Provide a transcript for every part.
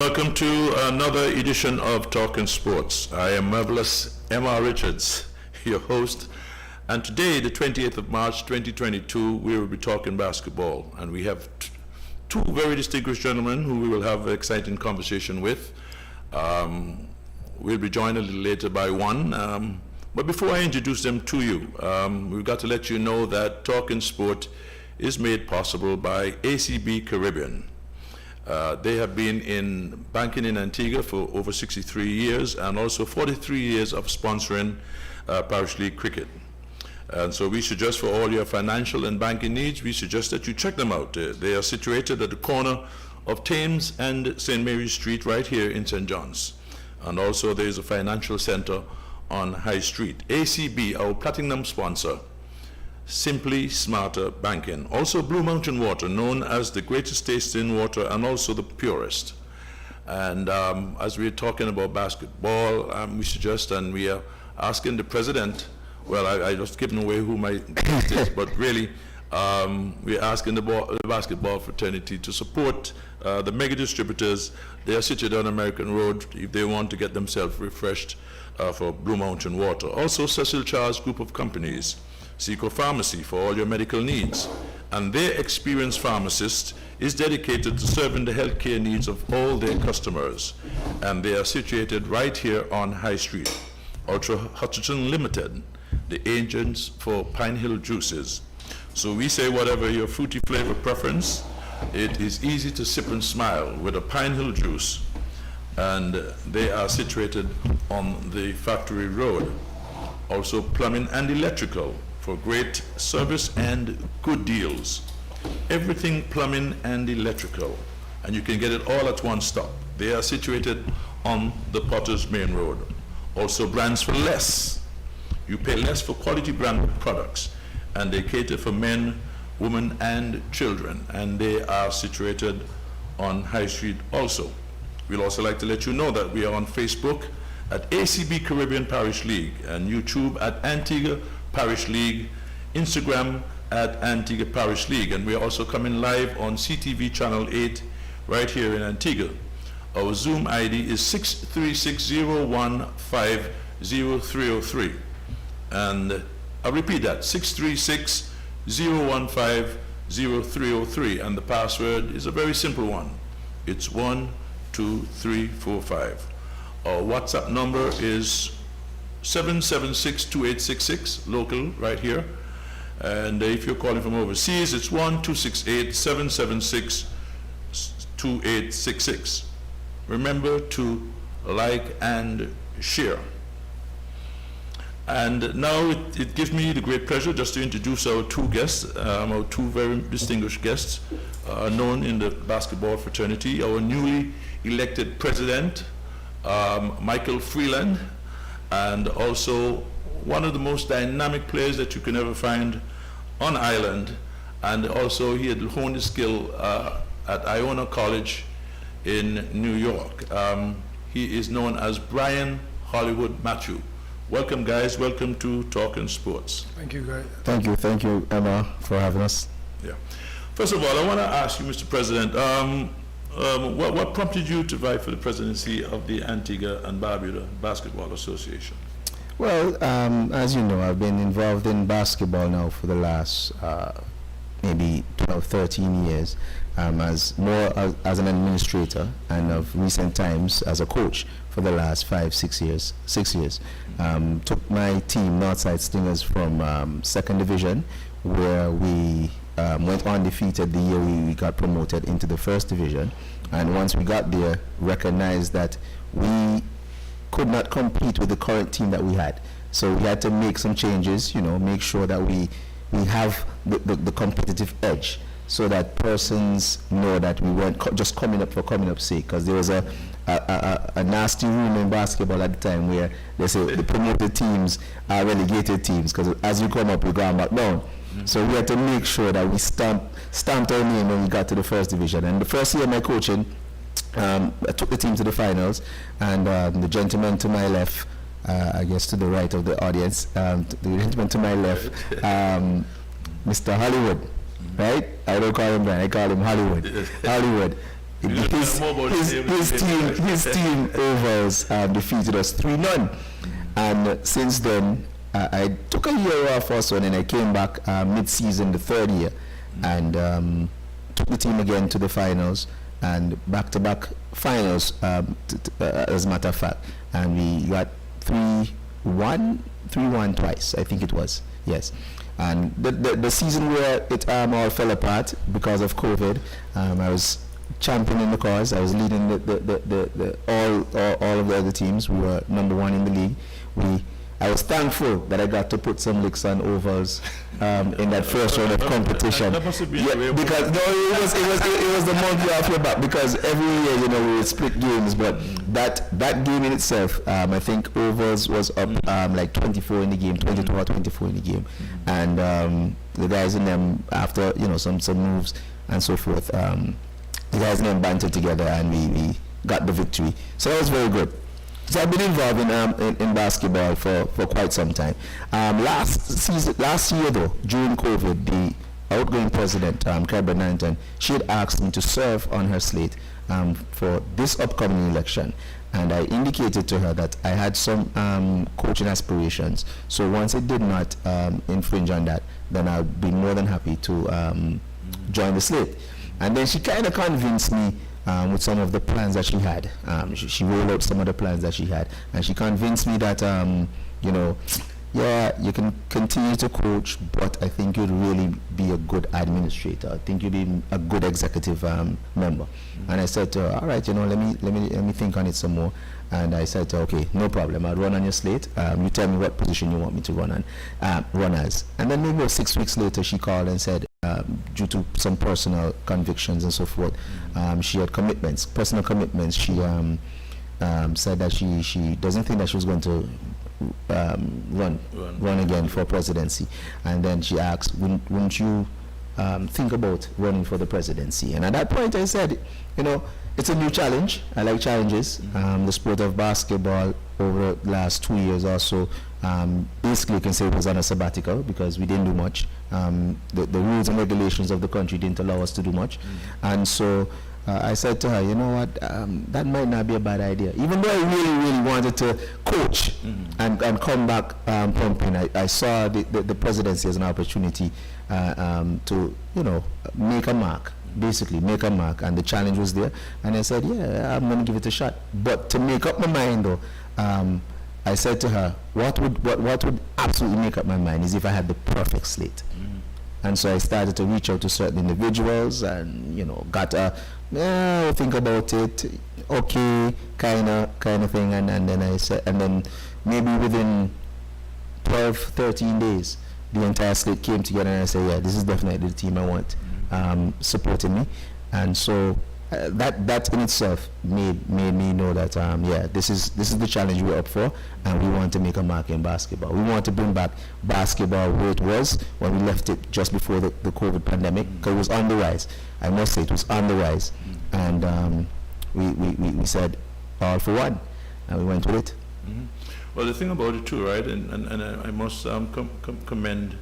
Welcome to another edition of Talking Sports. I am Marvelous M.R. Richards, your host, and today, the 28th of March 2022, we will be talking basketball, and we have two very distinguished gentlemen who we will have an exciting conversation with. We'll be joined a little later by one, but before I introduce them to you, we've got to let you know that Talking Sport is made possible by ACB Caribbean. They have been in banking in Antigua for over 63 years and also 43 years of sponsoring Parish League cricket. And so we suggest for all your financial and banking needs, we suggest that you check them out. They are situated at the corner of Thames and St. Mary's Street right here in St. John's. And also there is a financial center on High Street. ACB, our platinum sponsor. Simply Smarter Banking. Also Blue Mountain Water, known as the greatest tasting water and also the purest. And as we're talking about basketball, we suggest and we are asking the president, well, I just given away who my guest is, but really we're asking the basketball fraternity to support the mega distributors. They are situated on American Road if they want to get themselves refreshed for Blue Mountain Water. Also Cecil Charles Group of Companies, Seco Pharmacy for all your medical needs. And their experienced pharmacist is dedicated to serving the healthcare needs of all their customers. And they are situated right here on High Street. Ultra Hutchinson Limited, the agents for Pine Hill Juices. So we say whatever your fruity flavor preference, it is easy to sip and smile with a Pine Hill juice. And they are situated on the Factory Road. Also plumbing and electrical, for great service and good deals. Everything plumbing and electrical, and you can get it all at one stop. They are situated on the Potter's Main Road. Also brands for less. You pay less for quality branded products, and they cater for men, women, and children, and they are situated on High Street also. We'd also like to let you know that we are on Facebook at ACB Caribbean Parish League and YouTube at Antigua Parish League, Instagram at Antigua Parish League, and we are also coming live on CTV Channel 8 right here in Antigua. Our Zoom ID is 636-015-0303, and I'll repeat that, 636-015-0303, and the password is a very simple one. It's 12345. Our WhatsApp number is 776-2866, local, right here. And if you're calling from overseas, it's 1-268-776-2866. Remember to like and share. And now it gives me the great pleasure just to introduce our two guests, our two very distinguished guests, known in the basketball fraternity. Our newly elected president, Michael Freeland, and also one of the most dynamic players that you can ever find on island. And also he had honed his skill at Iona College in New York. He is known as Brian Hollywood Matthew. Welcome, guys. Welcome to Talking Sports. Thank you, guys. Thank you, Emma, for having us. Yeah. First of all, I want to ask you, Mr. President, what prompted you to vie for the presidency of the Antigua and Barbuda Basketball Association? Well, as you know, I've been involved in basketball now for the last maybe 12, 13 years, as an administrator, and of recent times as a coach for the last 5-6 years. 6 years. Took my team, Northside Stingers, from 2nd Division, where we went undefeated the year we got promoted into the 1st Division. And once we got there, recognized that we could not compete with the current team that we had. So we had to make some changes, make sure that we have the competitive edge, so that persons know that we weren't just coming up for coming up's sake. Because there was a nasty rumor in basketball at the time where they say the promoted teams are relegated teams, because as you come up, you go back down. So we had to make sure that we stamped our name when we got to the 1st Division. And the first year of my coaching, I took the team to the finals, and the gentleman to my left, I guess to the right of the audience, the gentleman to my left, Mr. Hollywood, right? I don't call him Brian, I call him Hollywood. Hollywood His team overs defeated us 3-0, and since then I took a year off also, and then I came back mid-season the third year, and took the team again to the finals, and back-to-back finals, as a matter of fact, and we got 3-1 twice, I think it was, yes. And the season where it all fell apart because of COVID, I was championing the cause. I was leading all of the other teams. We were number one in the league. I was thankful that I got to put some licks on ovals in that first round of competition. That must have been because it was the monkey off your back, because every year, you know, we would split games, but that game in itself, I think ovals was up like 24 in the game, 22 or 24 in the game, and the guys in them, after, you know, some moves and so forth, the guys in them bantered together, and we got the victory. So that was very good. So I've been involved in basketball for quite some time. Last year though, during COVID, the outgoing president, Kebra Nanton, she had asked me to serve on her slate for this upcoming election. And I indicated to her that I had some coaching aspirations. So once it did not infringe on that, then I'd be more than happy to join the slate. And then she kind of convinced me with some of the plans that she had. She rolled out some of the plans that she had, and she convinced me that, you know, yeah, you can continue to coach, but I think you'd really be a good administrator. I think you'd be a good executive member. And I said to her, all right, you know, let me think on it some more. And I said to her, okay, no problem. I'll run on your slate. You tell me what position you want me to run as. And then maybe 6 weeks later, she called and said, due to some personal convictions and so forth, she had commitments, personal commitments. She said that she doesn't think that she was going to run again for presidency. And then she asked, wouldn't you think about running for the presidency? And at that point I said, you know, it's a new challenge. I like challenges. The sport of basketball over the last 2 years or so, basically you can say it was on a sabbatical because we didn't do much. The rules and regulations of the country didn't allow us to do much. And so I said to her, you know what, that might not be a bad idea. Even though I really, really wanted to coach and come back pumping, I saw the presidency as an opportunity to, you know, make a mark. Basically make a mark, and the challenge was there, and I said, yeah, I'm going to give it a shot. But to make up my mind though, I said to her, what would absolutely make up my mind is if I had the perfect slate. And so I started to reach out to certain individuals, and, you know, got a think about it, okay, kind of thing, and then I said, and then maybe within 12-13 days the entire slate came together, and I said, yeah, this is definitely the team I want supporting me. And so that in itself made me know that yeah, this is the challenge we're up for, and we want to make a mark in basketball. We want to bring back basketball where it was when we left it just before the COVID pandemic, because it was on the rise. I must say it was on the rise, and we said all for one, and we went with it. Well, the thing about it too, right, and I must commend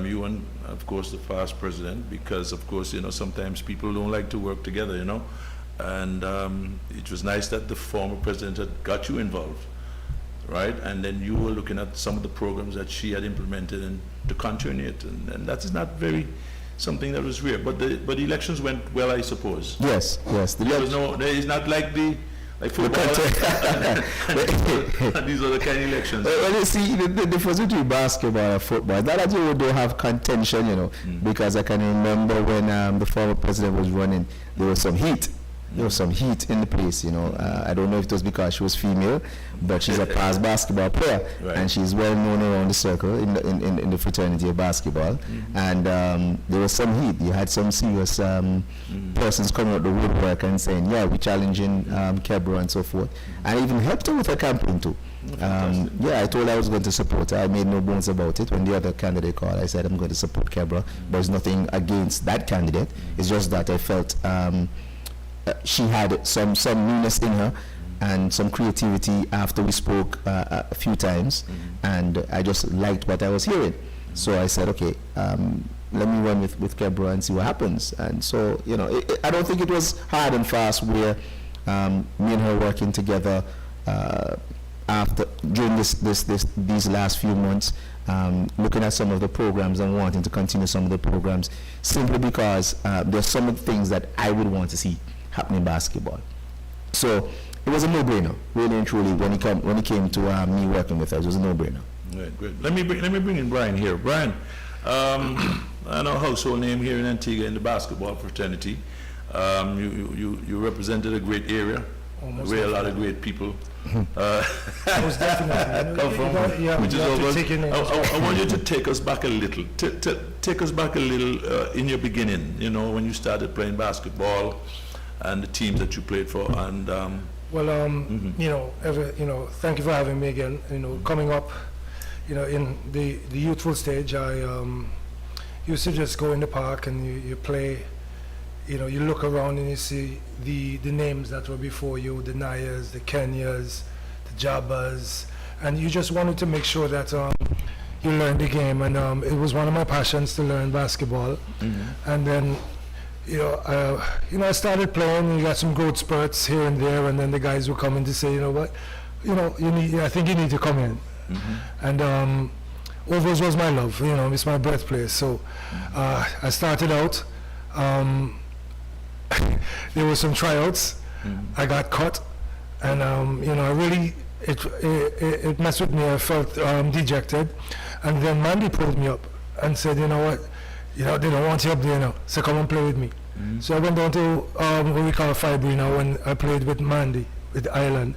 you and, of course, the past president, because, of course, you know, sometimes people don't like to work together, you know, and it was nice that the former president had got you involved, right, and then you were looking at some of the programs that she had implemented and to continue it, and that is not very something that was rare, but the elections went well, I suppose. Yes. There is not like football. These are the kind of elections. Well, you see, the difference between basketball and football, that actually we don't have contention, you know, because I can remember when the former president was running, there was some heat. There was some heat in the place, you know. I don't know if it was because she was female, but she's a past basketball player, right, and she's well known around the circle in the fraternity of basketball. And there was some heat. You had some serious persons coming out the woodwork and saying, yeah, we're challenging Kebra and so forth. And I even helped her with her campaign too. Yeah, I told her I was going to support her. I made no bones about it. When the other candidate called, I said I'm going to support Kebra. There's nothing against that candidate. It's just that I felt she had some newness in her and some creativity after we spoke a few times, and I just liked what I was hearing. So I said, okay, let me run with Kebra and see what happens. And so, you know, I don't think it was hard and fast where me and her working together during these last few months, looking at some of the programs and wanting to continue some of the programs, simply because there's some of the things that I would want to see happen in basketball. So it was a no-brainer, really and truly, when it came to me working with her. It was a no-brainer. Right, great. Let me bring in Brian here. Brian, I know a household name here in Antigua in the basketball fraternity. You represented a great area, where a lot of great people Most definitely. come from, Yeah, which is you have to over. take your name as I want you to take us back a little. Take us back a little in your beginning. You know, when you started playing basketball, and the teams that you played for, and well, you know, thank you for having me again. You know, coming up, you know, in the youthful stage, I used to just go in the park and you play. You know, you look around and you see the names that were before you, the Nayas, the Kenyas, the Jabbas, and you just wanted to make sure that you learned the game. And it was one of my passions to learn basketball. And then, you know, I started playing. And you got some growth spurts here and there, and then the guys would come in to say, you know what, you know, I think you need to come in. And Overs was my love. You know, it's my birthplace. So I started out. There were some tryouts. I got cut, and you know, I really it messed with me. I felt dejected, and then Mandy pulled me up and said, you know what, you know, they don't want you up there now, so come and play with me. So I went down to what we call Fibrina when I played with Mandy with Ireland,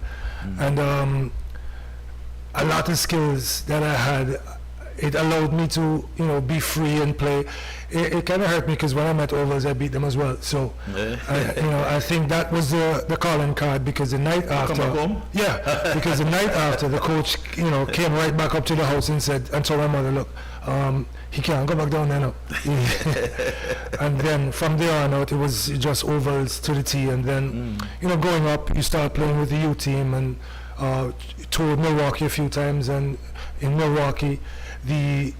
and a lot of skills that I had. It allowed me to, you know, be free and play. It kind of hurt me because when I met Overs, I beat them as well. So, I think that was the calling card, because the night after, because the night after, the coach, you know, came right back up to the house and said, and told my mother, look, he can't go back down there now. And then from there on out, it was just Overs to the T. And then, you know, going up, you start playing with the U team, and toured Milwaukee a few times. And in Milwaukee, the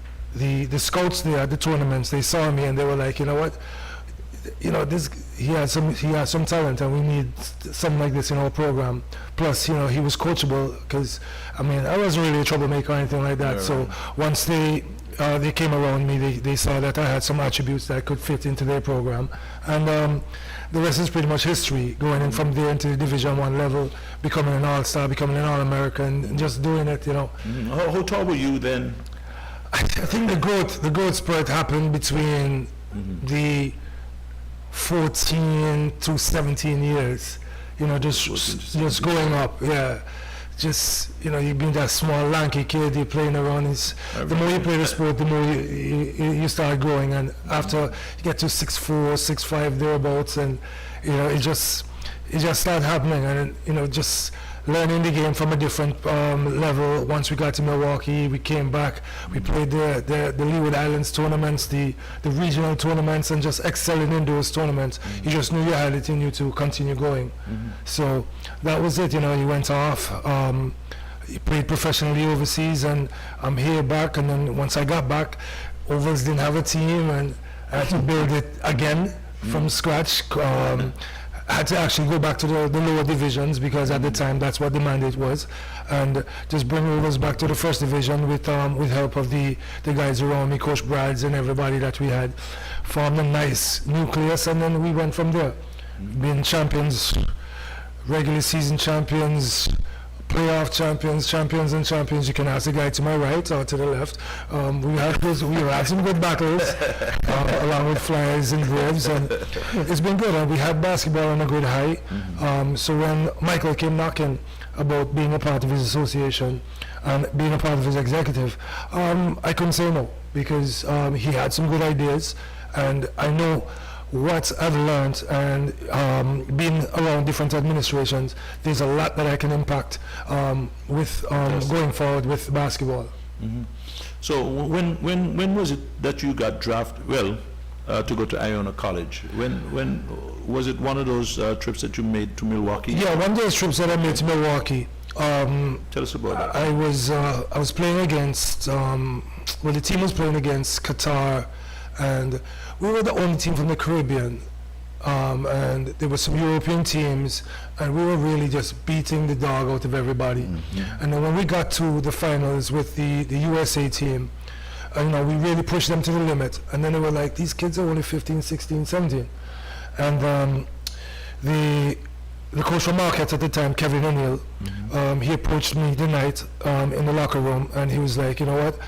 scouts there at the tournaments, they saw me and they were like, you know what, you know, he has some talent, and we need something like this in our program. Plus, you know, he was coachable, because I mean, I wasn't really a troublemaker or anything like that. So once they came around me, they saw that I had some attributes that could fit into their program, and the rest is pretty much history. Going in from there into the Division I level, becoming an All-Star, becoming an All-American, and just doing it, you know. How tall were you then? I think the growth spurt happened between the 14 to 17 years. You know, just going up, yeah. Just, you know, you've been that small, lanky kid, you're playing around. The more you play the sport, the more you start growing. And after you get to 6'4", 6'5", thereabouts, and, you know, it just started happening. And, you know, just learning the game from a different level. Once we got to Milwaukee, we came back. We played the Leeward Islands tournaments, the regional tournaments, and just excelling in those tournaments. You just knew you had it in you to continue going. So that was it. You know, you went off. You played professionally overseas, and I'm here back. And then once I got back, Overs didn't have a team, and I had to build it again from scratch. I had to actually go back to the lower divisions, because at the time that's what the mandate was, and just bring Overs back to the first division with help of the guys around me, Coach Brads and everybody that we had, formed a nice nucleus, and then we went from there. Being champions, regular season champions, playoff champions and champions. You can ask the guy to my right or to the left. We had some good battles along with Flyers and Braves, and it's been good. And we had basketball on a good high. So when Michael came knocking about being a part of his association and being a part of his executive, I couldn't say no, because he had some good ideas, and I know what I've learned, and being around different administrations, there's a lot that I can impact with going forward with basketball. So when was it that you got drafted? Well, to go to Iona College. When was it one of those trips that you made to Milwaukee? Yeah, one of those trips that I made to Milwaukee. Tell us about that. I was playing against the team was playing against Qatar, and we were the only team from the Caribbean, and there were some European teams, and we were really just beating the dog out of everybody. And then when we got to the finals with the USA team, you know, we really pushed them to the limit, and then they were like, these kids are only 15, 16, 17, and the coach from Marquette at the time, Kevin O'Neill, he approached me the night in the locker room, and he was like, you know what,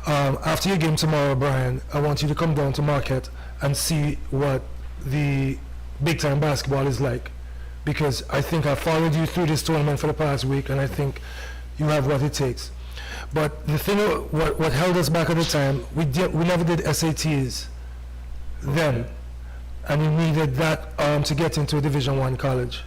after your game tomorrow, Brian, I want you to come down to Marquette and see what the big time basketball is like, because I think I followed you through this tournament for the past week, and I think you have what it takes. But the thing, what held us back at the time, we never did SATs then, and we needed that to get into a Division I college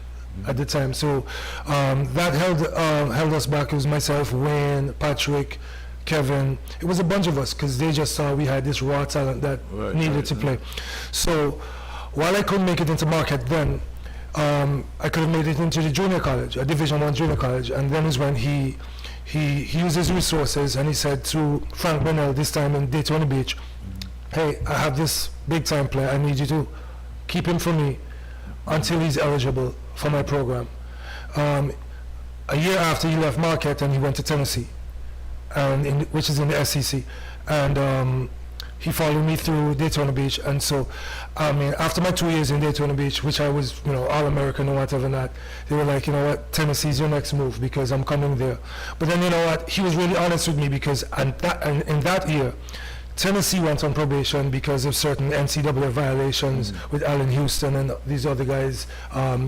at the time. So that held us back. It was myself, Wayne, Patrick, Kevin. It was a bunch of us, because they just saw we had this raw talent that needed to play. So while I couldn't make it into Marquette then, I could have made it into the junior college, a Division I junior college, and then is when he used his resources, and he said to Frank Bennell, this time in Daytona Beach, hey, I have this big time player, I need you to keep him for me until he's eligible for my program. A year after, he left Marquette and he went to Tennessee, and which is in the SEC, and he followed me through Daytona Beach. And so, I mean, after my 2 years in Daytona Beach, which I was, you know, All-American or whatever not, they were like, you know what, Tennessee's your next move, because I'm coming there. But then, you know what, he was really honest with me, because in that year, Tennessee went on probation because of certain NCAA violations with Allen Houston and these other guys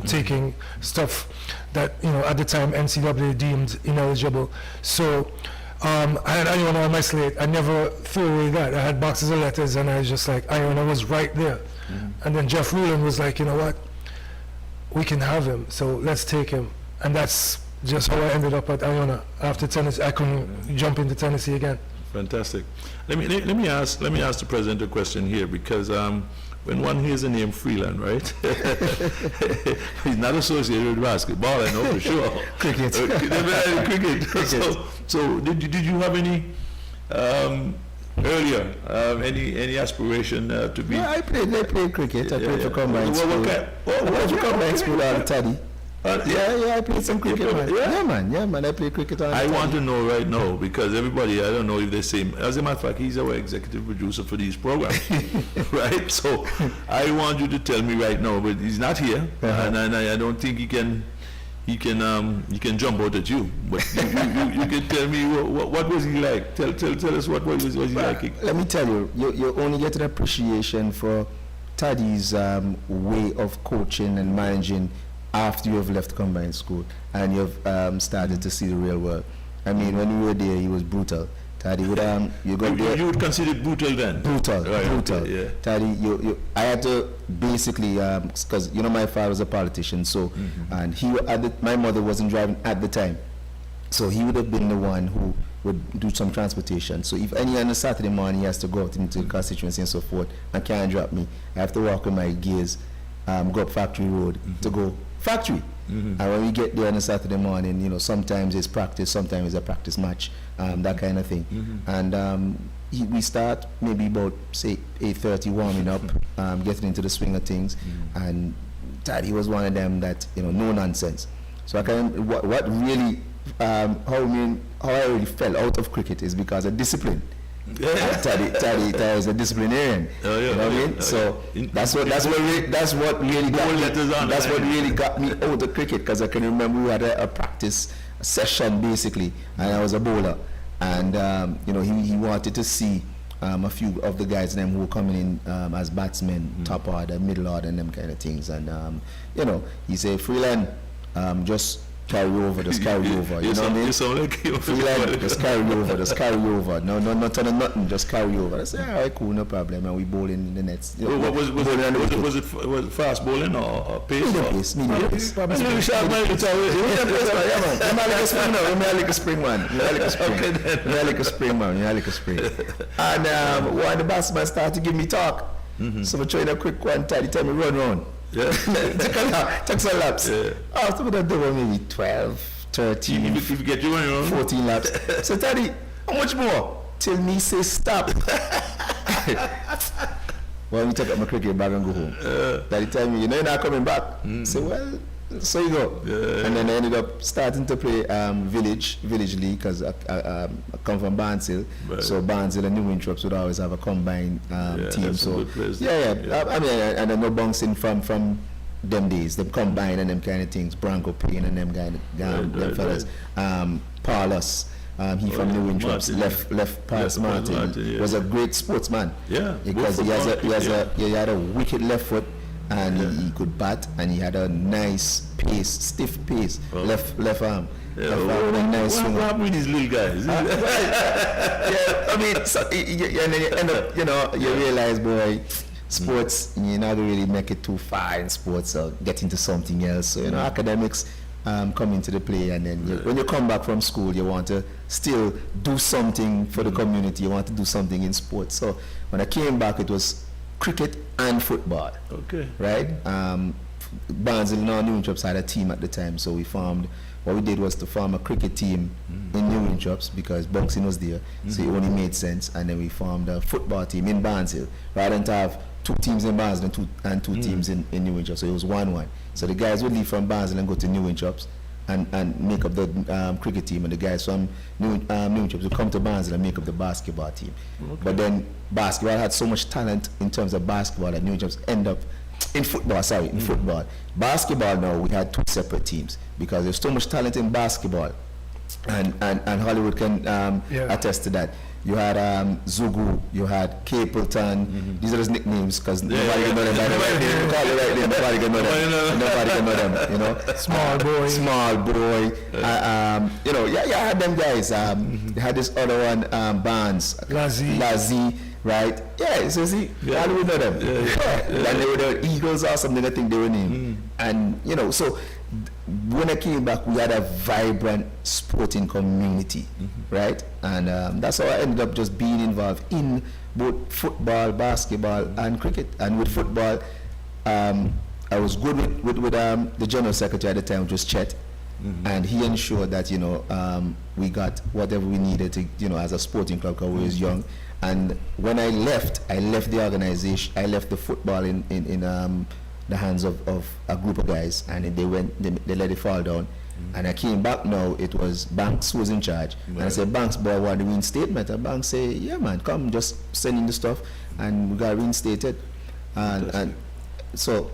taking stuff that, you know, at the time NCAA deemed ineligible. So I had Iona on my slate. I never threw away that. I had boxes of letters, and I was just like, Iona was right there. And then Jeff Rulin was like, you know what, we can have him, so let's take him. And that's just how I ended up at Iona. After Tennessee, I couldn't jump into Tennessee again. Fantastic. Let me ask the president a question here, because when one hears the name Freeland, right? He's not associated with basketball, I know for sure. Cricket. Cricket. So did you have any earlier any aspiration to be? Yeah, I played cricket. I played for combined school. What for combined school all the time. Yeah, I played some cricket, man. Yeah, man, I played cricket all the time. I want to know right now, because everybody, I don't know if they say, as a matter of fact, he's our executive producer for these programs, right? So I want you to tell me right now, but he's not here, and I don't think he can jump out at you, but you can tell me what was he like? Tell us what was he like? Let me tell you, you only get an appreciation for Taddy's way of coaching and managing after you have left combined school and you've started to see the real world. I mean, when you were there, he was brutal. Taddy would you got there. You would consider it brutal then? Brutal, right, brutal. Yeah. Taddy, I had to basically, because you know my father was a politician, so and my mother wasn't driving at the time, so he would have been the one who would do some transportation. So if any on a Saturday morning he has to go out into the constituency and so forth and can't drop me, I have to walk with my gears, go up Factory Road to go factory. And when we get there on a Saturday morning, you know, sometimes it's practice, sometimes it's a practice match, that kind of thing. And we start maybe about, say, 8:30 warming up, getting into the swing of things. And Taddy was one of them that, you know, no nonsense. So I can, what really, how I really fell out of cricket is because of discipline. Taddy is a disciplinarian. You know what I mean? So that's what really got me out of cricket, because I can remember we had a practice session basically, and I was a bowler, and you know, he wanted to see a few of the guys them who were coming in as batsmen, top order, middle order, and them kind of things, and you know, he said, Freeland, just carry over, you know what I mean? Freeland, just carry over. No, not telling nothing, just carry over. I said, all right, cool, no problem. And we bowl in the nets. You know, was it fast bowling or pace? Medium pace. I like a spring. And one of the batsmen started to give me talk. So I tried a quick one, tell me run round. Yeah. Took some laps. After that, there were maybe 12, 13, If you get you on your own. 14 laps. So Daddy, how much more? Till me say stop. Well, we take up my cricket bag and go home. Daddy tell me, you're not coming back. Say, well, so you go. And then I ended up starting to play Village League because I come from Barnsley. Right. So Barnsley and New Winthrops would always have a combined team. that's some So good players yeah. there. I mean, and I know bouncing from them days, them combine and them kind of things. Bronco Payne and them them fellas. Paulus. He from New Winthrops, left past Martin. Yeah. Was a great sportsman. Yeah, because he had a wicked left foot, and he could bat, and he had a nice pace, stiff pace, left arm. Yeah, Left arm, nice what swing. happened with these little guys? Yeah, I mean, so, and then you end up, you realize, boy, sports, you're not gonna really make it too far in sports or get into something else. So, academics come into the play, and then when you come back from school, you want to still do something for the community. You want to do something in sports. So when I came back, it was cricket and football. Okay. Right? Barnsley and New Winthrops had a team at the time, so what we did was to form a cricket team in New Winthrops because boxing was there, so it only made sense. And then we formed a football team in Barnsley, rather than to have 2 teams in Barnsley and 2 teams in New Winthrops. So it was 1-1. So the guys would leave from Barnsley and go to New Winthrops and make up the cricket team, and the guys from New Winthrops would come to Barnsley and make up the basketball team. Okay. But then basketball had so much talent in terms of basketball that New Winthrops end up in football. Football. Basketball now we had 2 separate teams because there's so much talent in basketball, and Hollywood can attest to that. You had Zugu, you had Capleton. These are just nicknames because nobody can know them by the right name. Call the right name, nobody can know them. Nobody can know them, Small boy. Small boy. I had them guys. They had this other one, Barnes. Lazzy, right? Yeah, so see, Hollywood know them. And they were the Eagles or something, I think they were named. And, so when I came back, we had a vibrant sporting community, right? And that's how I ended up just being involved in both football, basketball, and cricket. And with football, I was good with the general secretary at the time, which was Chet, and he ensured that we got whatever we needed to, as a sporting club, because we was young. And when I left the organization. I left the football in the hands of a group of guys, and they let it fall down. And I came back now, it was Banks who was in charge. Right. And I said, Banks, boy, I want the reinstatement. And Banks say, yeah man, come, just send in the stuff, and we got reinstated. And so,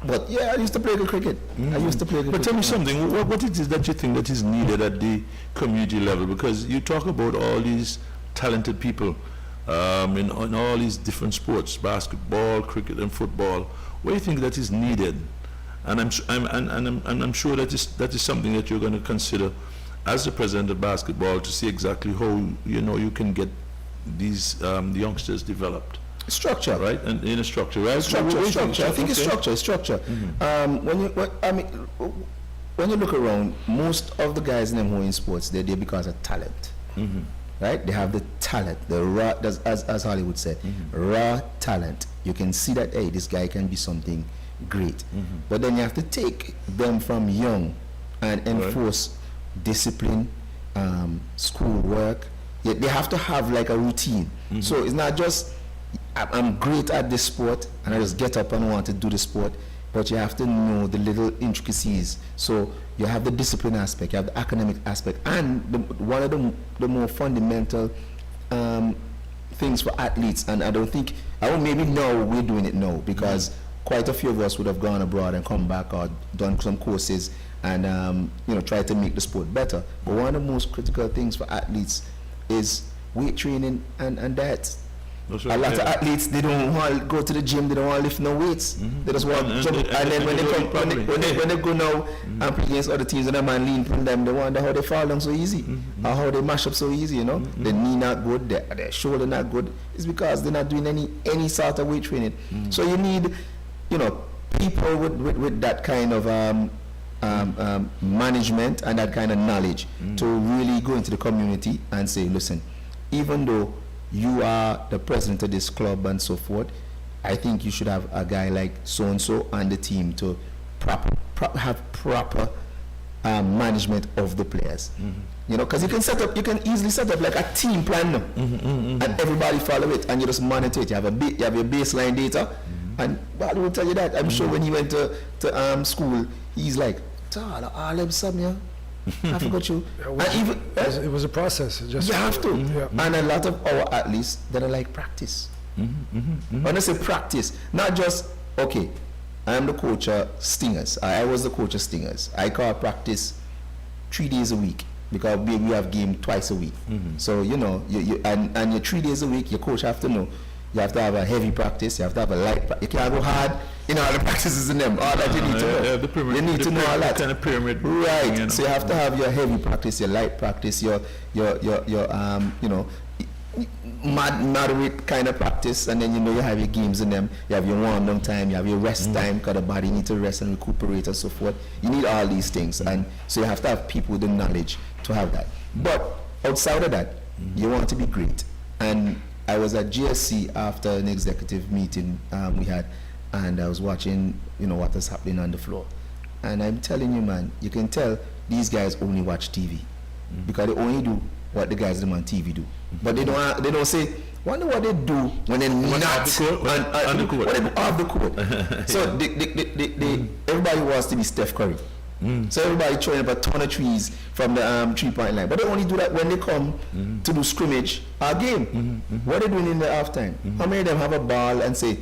but yeah, I used to play good cricket. But tell me something, what it is that you think that is needed at the community level? Because you talk about all these talented people in all these different sports, basketball, cricket, and football. What do you think that is needed? And I'm sure that is something that you're going to consider as the president of basketball to see exactly how you can get these the youngsters developed. Structure, right? And in a structure, right? Structure. I think it's structure. When you look around, most of the guys in them who are in sports, they're there because of talent. Right? They have the talent, the raw, as Hollywood said, raw talent. You can see that, hey, this guy can be something great. But then you have to take them from young and enforce discipline, school work. They have to have like a routine. So it's not just, I'm great at this sport and I just get up and want to do the sport, but you have to know the little intricacies. So you have the discipline aspect, you have the academic aspect, and one of the more fundamental things for athletes. And I don't maybe now we're doing it now because quite a few of us would have gone abroad and come back or done some courses and try to make the sport better. But one of the most critical things for athletes is weight training and diet. A lot of athletes, they don't want to go to the gym, they don't want to lift no weights. They just want to jump. And then when they go now and play against other teams and a man lean from them, they wonder how they fall down so easy or how they mash up so easy, Their knee not good, their shoulder not good. It's because they're not doing any sort of weight training. So you need, people with that kind of management and that kind of knowledge to really go into the community and say, listen, even though you are the president of this club and so forth, I think you should have a guy like so-and-so on the team to have proper management of the players. You know, because you can easily set up like a team plan now, and everybody follow it, and you just monitor it. You have your baseline data, and Bali will tell you that. I'm sure when he went to school, he's like, all them some, yeah. I forgot you. It was a process. You have to. And a lot of our athletes that are like practice. When I say practice, not just, okay, I'm the coach of Stingers. I was the coach of Stingers. I call practice 3 days a week because we have game twice a week. So, you know, and your 3 days a week, your coach have to know. You have to have a heavy practice, you have to have a light practice. You can't go hard in all the practices in them. All that you need to know. You need to know all that. Kind of pyramid. Right. You know? So you have to have your heavy practice, your light practice, your you know, moderate kind of practice, and then you know you have your games in them. You have your warm-down time, you have your rest time, because the body needs to rest and recuperate and so forth. You need all these things, and so you have to have people with the knowledge to have that. But outside of that, you want to be great. And I was at GSC after an executive meeting we had, and I was watching, you know, what is happening on the floor. And I'm telling you, man, you can tell these guys only watch TV because they only do what the guys on TV do. But they don't say, wonder what they do when they're not on the court. When they're off the court. So everybody wants to be Steph Curry. So everybody throwing up a ton of trees from the 3-point line, but they only do that when they come to do scrimmage or game. What are they doing in the halftime? How many of them have a ball and say,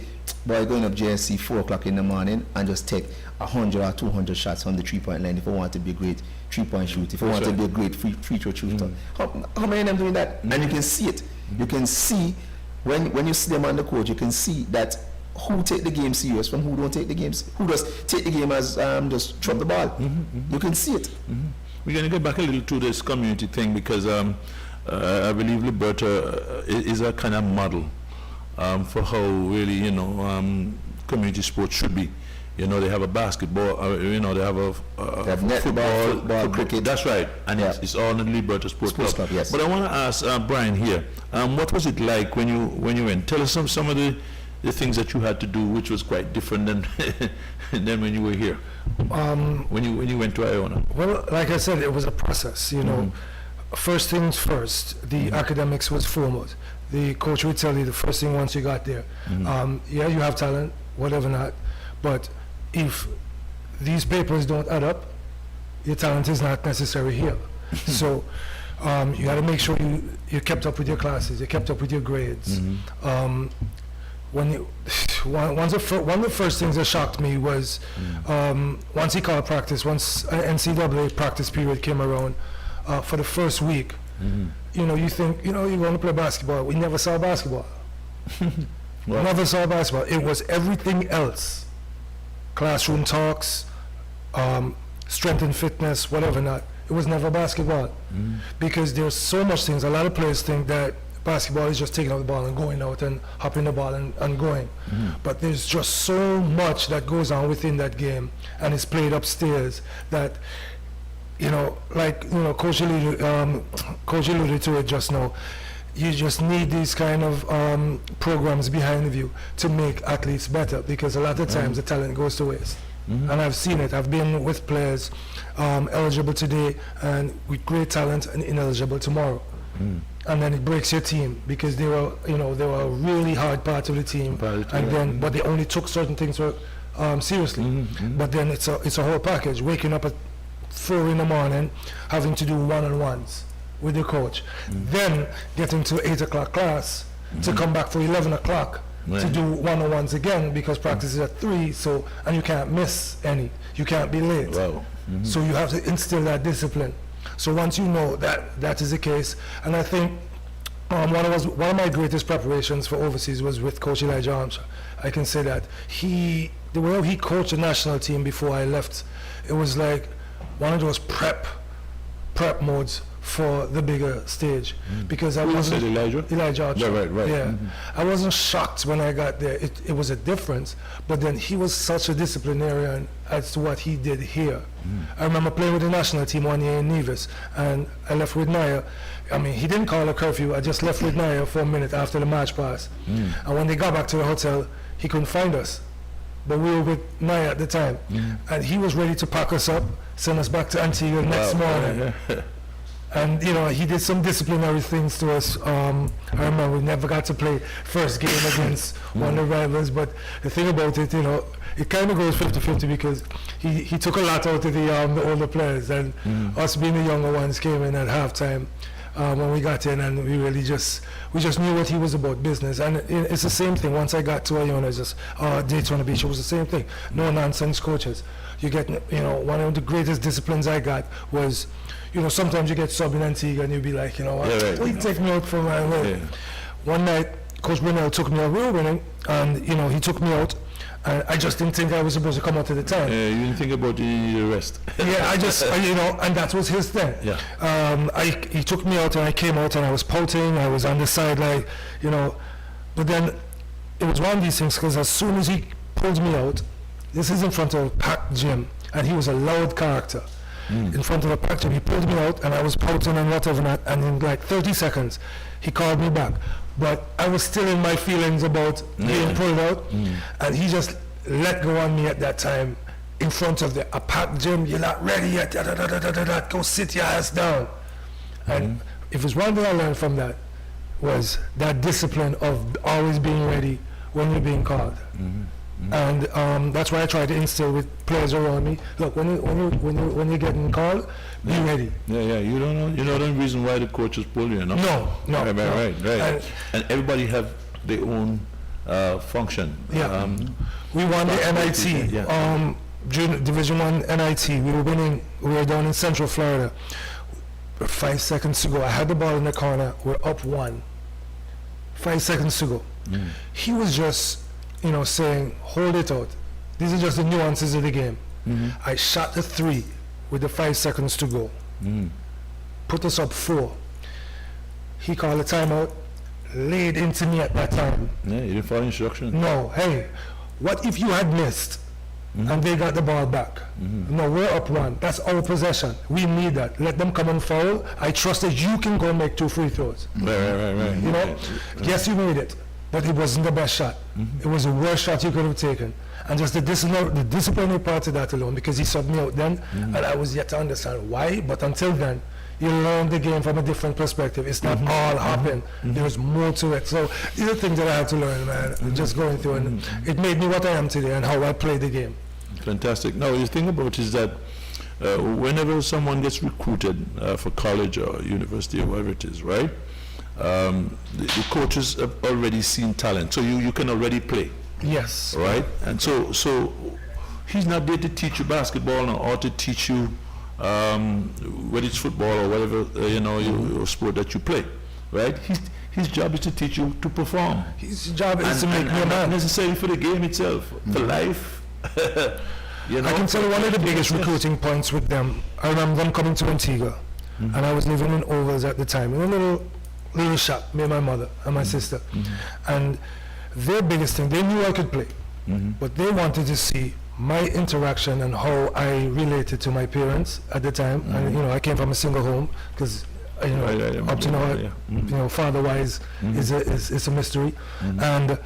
boy, going up JSC 4 o'clock in the morning and just take 100 or 200 shots from the 3-point line if I want to be a great 3-point shooter, if I want to be a great free throw shooter? How many of them doing that? And you can see it. You can see when you see them on the court, you can see that who take the game serious from who don't take the games, who just take the game as just drop the ball. You can see it. We're going to go back a little to this community thing because I believe Liberta is a kind of model for how really, you know, community sports should be. You know, they have a basketball, you know, they have a football, cricket. That's right, and it's all in the Liberta Sports Club. Yes. But I want to ask Brian here, what was it like when you went? Tell us some of the things that you had to do, which was quite different than when you were here. When you went to Iona. Well, like I said, it was a process. You know, first things first. The academics was foremost. The coach would tell you the first thing once you got there. Yeah, you have talent, whatever not, but if these papers don't add up, your talent is not necessary here. So you got to make sure you kept up with your classes, you kept up with your grades. One of the first things that shocked me was once he called practice, once NCAA practice period came around, for the first week, you know, you think, you know, you're going to play basketball. We never saw basketball. Never saw basketball. It was everything else. Classroom talks, strength and fitness, whatever not. It was never basketball. Because there's so much things. A lot of players think that basketball is just taking out the ball and going out and hopping the ball and going. But there's just so much that goes on within that game, and it's played upstairs that, you know, like, you know, Coach alluded to it just now. You just need these kind of programs behind you to make athletes better, because a lot of times the talent goes to waste. And I've seen it. I've been with players eligible today and with great talent and ineligible tomorrow. And then it breaks your team because they were, you know, they were a really hard part of the team, but they only took certain things seriously. But then it's a whole package. Waking up at 4 in the morning, having to do one-on-ones with your coach, then getting to 8 o'clock class to come back for 11 o'clock to do one-on-ones again because practice is at 3. So, and you can't miss any. You can't be late. So you have to instill that discipline. So once you know that that is the case, and I think one of my greatest preparations for overseas was with Coach Elijah Armstrong. I can say that the way he coached the national team before I left, it was like one of those prep modes for the bigger stage, because I wasn't Elijah Armstrong. Right. Yeah, I wasn't shocked when I got there. It was a difference, but then he was such a disciplinarian as to what he did here. I remember playing with the national team one year in Nevis, and I left with Naya. I mean, he didn't call a curfew. I just left with Naya for a minute after the match pass, and when they got back to the hotel, he couldn't find us, but we were with Naya at the time, and he was ready to pack us up sent us back to Antigua the next morning. And, you know, he did some disciplinary things to us. I remember we never got to play first game against one of the rivals, but the thing about it, you know, it kind of goes 50-50 because he took a lot out of the older players, and us being the younger ones came in at halftime when we got in, and we really just knew what he was about, business. And it's the same thing. Once I got to Daytona Beach, it was the same thing. No nonsense coaches. You get, you know, one of the greatest disciplines I got was, you know, sometimes you get sub in Antigua and you'd be like, you know what, you take me out for my way. One night, Coach Brunel took me out, we were winning, and, you know, he took me out, and I just didn't think I was supposed to come out at the time. You didn't think about the rest. Yeah, you know, and that was his thing. He took me out and I came out and I was pouting, I was on the side, like, you know, but then it was one of these things, because as soon as he pulled me out, this is in front of a packed gym, and he was a loud character. In front of a packed gym, he pulled me out, and I was pouting and whatever not, and in like 30 seconds, he called me back. But I was still in my feelings about being pulled out, and he just let go on me at that time in front of a packed gym. You're not ready yet, go sit your ass down. And if there's one thing I learned from that, was that discipline of always being ready when you're being called. And that's why I try to instill with players around me. Look, when you're getting called, be ready. You don't know. You know the reason why the coaches pull you, no? No. Right. And everybody have their own function. We won the NIT, Junior Division I NIT. We were winning. We were down in Central Florida. 5 seconds to go. I had the ball in the corner. We're up 1. 5 seconds to go. He was just, you know, saying, hold it out. These are just the nuances of the game. I shot the 3 with the 5 seconds to go. Put us up 4. He called a timeout, laid into me at that time. You didn't follow instructions? No, hey, what if you had missed and they got the ball back? No, we're up 1. That's our possession. We need that. Let them come and foul. I trust that you can go make 2 free throws. Right. You know, yes, you made it, but it wasn't the best shot. It was the worst shot you could have taken. And just the disciplinary part of that alone, because he subbed me out then, and I was yet to understand why, but until then, you learn the game from a different perspective. It's not all hopping. There's more to it. So these are things that I had to learn, man, just going through, and it made me what I am today and how I play the game. Fantastic. Now, the thing about it is that whenever someone gets recruited for college or university or whatever it is, right, the coaches have already seen talent, so you can already play. Yes. Right? And so he's not there to teach you basketball or to teach you whether it's football or whatever your sport that you play, right? His job is to teach you to perform. His job is to make you a man. Not necessarily for the game itself, for life. You know? I can tell you one of the biggest recruiting points with them. I remember them coming to Antigua, and I was living in Ovals at the time, in a little shop, me and my mother and my sister. And their biggest thing, they knew I could play, but they wanted to see my interaction and how I related to my parents at the time. And you know, I came from a single home, because up to now, father-wise is a mystery, and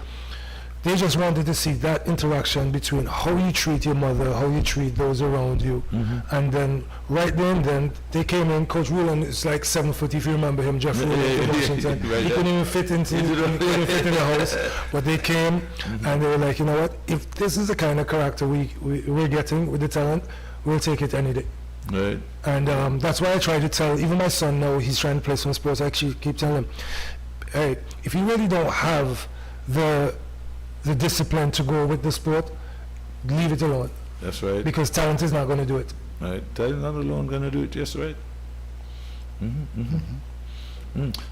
they just wanted to see that interaction between how you treat your mother, how you treat those around you, and then right then they came in. Coach Rowland is like 7 foot, if you remember him, Jeff Rowland, he couldn't even fit in the house, but they came and they were like, you know what, if this is the kind of character we're getting with the talent, we'll take it any day. Right. And that's why I try to tell, even my son now, he's trying to play some sports, I actually keep telling him, hey, if you really don't have the discipline to go with the sport, leave it alone. That's right. Because talent is not going to do it. Right. Talent not alone going to do it. Yes, right.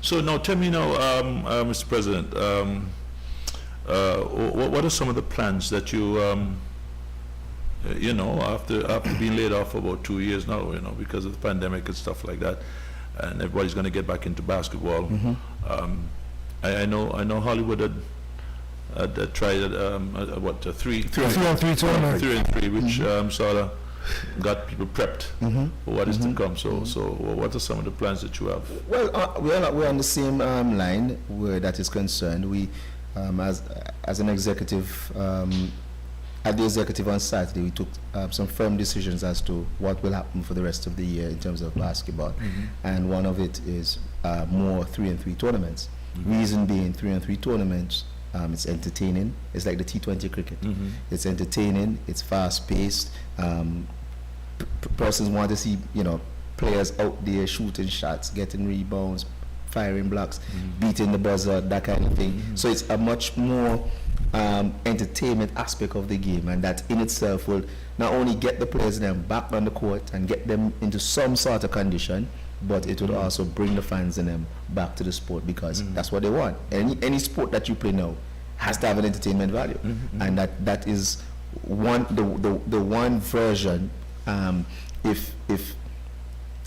So now tell me now, Mr. President, what are some of the plans that you, after being laid off for about 2 years now, because of the pandemic and stuff like that, and everybody's going to get back into basketball. I know Hollywood had tried a 3-on-3 tournament. 3-on-3, which sort of got people prepped for what is to come. So what are some of the plans that you have? Well, we're on the same line where that is concerned. We, as an executive, at the executive on Saturday, we took some firm decisions as to what will happen for the rest of the year in terms of basketball. And one of it is more 3-on-3 tournaments. Reason being, 3-on-3 tournaments, it's entertaining. It's like the T20 cricket. It's entertaining. It's fast-paced. Persons want to see, players out there shooting shots, getting rebounds, firing blocks, beating the buzzer, that kind of thing. So it's a much more entertainment aspect of the game, and that in itself will not only get the players then back on the court and get them into some sort of condition, but it will also bring the fans in them back to the sport, because that's what they want. Any sport that you play now has to have an entertainment value, and that is the one version, if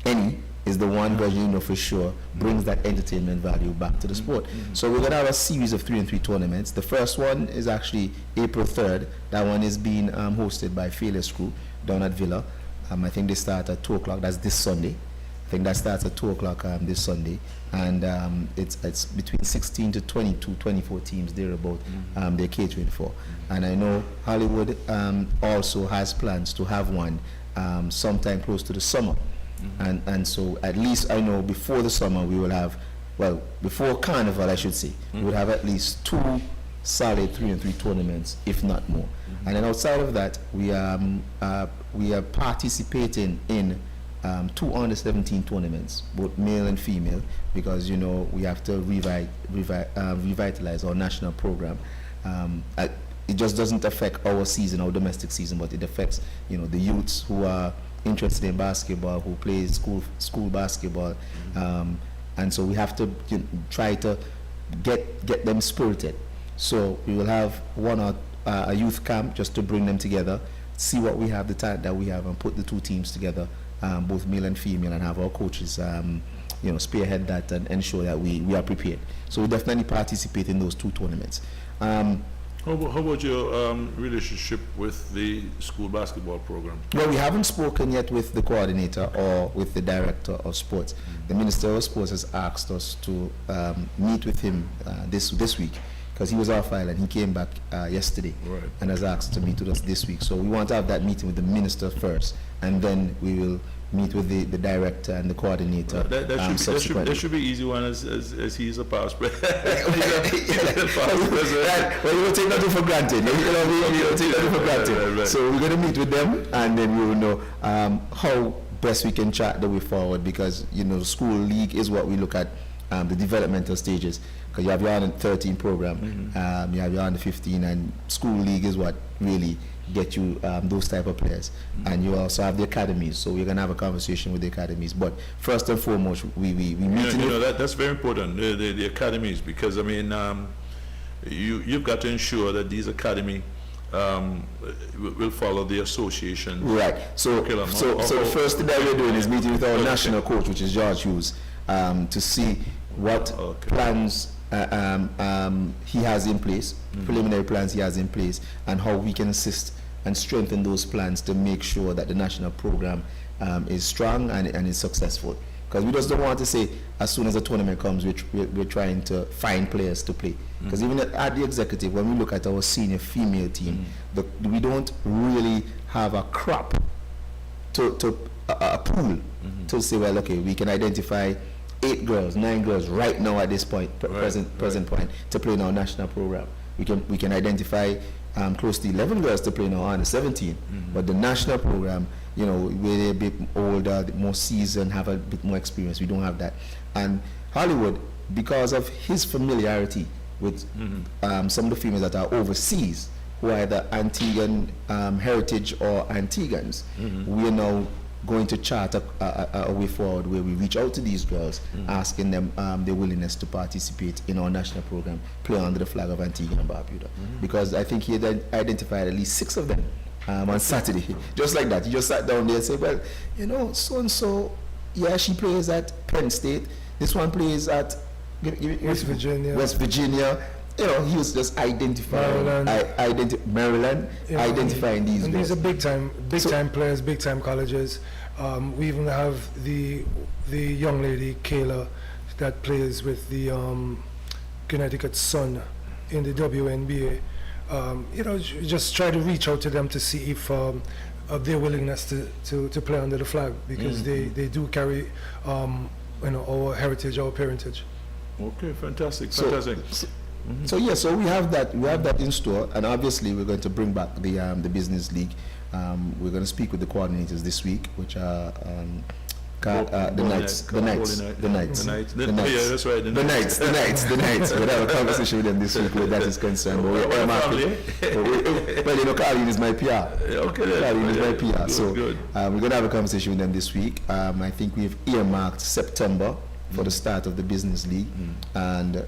any, is the one version for sure brings that entertainment value back to the sport. So we're going to have a series of 3-on-3 tournaments. The first one is actually April 3rd. That one is being hosted by Fearless Crew down at Villa. I think they start at 2 o'clock. That's this Sunday. I think that starts at 2 o'clock this Sunday. And it's between 16 to 24 teams thereabout they're catering for. And I know Hollywood also has plans to have one sometime close to the summer. And so at least I know before the summer we will have, well, before Carnival I should say, we will have at least 2 solid 3-on-3 tournaments, if not more. And then outside of that, we are participating in 2 under-17 tournaments, both male and female, because we have to revitalize our national program. It just doesn't affect our season, our domestic season, but it affects the youths who are interested in basketball, who play school basketball, and so we have to try to get them spirited. So we will have a youth camp just to bring them together, see what we have, the talent that we have, and put the 2 teams together, both male and female, and have our coaches spearhead that and ensure that we are prepared. So we definitely participate in those 2 tournaments. How about your relationship with the school basketball program? Well, we haven't spoken yet with the coordinator or with the director of sports. The Minister of Sports has asked us to meet with him this week, because he was off island. He came back yesterday, and has asked to meet with us this week. So we want to have that meeting with the minister first, and then we will meet with the director and the coordinator. That should be easy one, as he's a past president. Well, you will take nothing for granted. You will take nothing for granted. Right. So we're going to meet with them, and then we will know how best we can chart the way forward, because school league is what we look at, the developmental stages, because you have your under 13 program, you have your under 15, and school league is what really get you those type of players. And you also have the academies, so we're going to have a conversation with the academies. But first and foremost, we meet that's very important, the academies, because you've got to ensure that these academy will follow the association. Right. So the first thing that we're doing is meeting with our national coach, which is George Hughes, to see what plans he has in place, preliminary plans he has in place, and how we can assist and strengthen those plans to make sure that the national program is strong and is successful. Because we just don't want to say, as soon as a tournament comes, we're trying to find players to play. Because even at the executive, when we look at our senior female team, we don't really have a crop a pool to say, well, okay, we can identify 8 girls, 9 girls right now at this point, present point, to play in our national program. We can identify close to 11 girls to play in our under 17, but the national program, where they're a bit older, more seasoned, have a bit more experience, we don't have that. And Hollywood, because of his familiarity with some of the females that are overseas, who are either Antiguan heritage or Antigans, we are now going to chart a way forward where we reach out to these girls, asking them their willingness to participate in our national program, play under the flag of Antigua and Barbuda. Because I think he had identified at least 6 of them on Saturday. Just like that. He just sat down there and said, well, so-and-so, yeah, she plays at Penn State. This one plays at West Virginia. He was just identifying Maryland, identifying these and girls. These are big time players, big time colleges. We even have the young lady Kayla that plays with the Connecticut Sun in the WNBA. just try to reach out to them to see if of their willingness to play under the flag, because they do carry our heritage, our parentage. Okay, fantastic. So we have that in store, and obviously we're going to bring back the business league. We're going to speak with the coordinators this week, which are the Knights. Yeah, that's right. The Knights. We'll have a conversation with them this week where that is concerned. But Carleen is my PR. Okay, Carleen is my PR. Good, so good. we're going to have a conversation with them this week. I think we've earmarked September for the start of the business league, and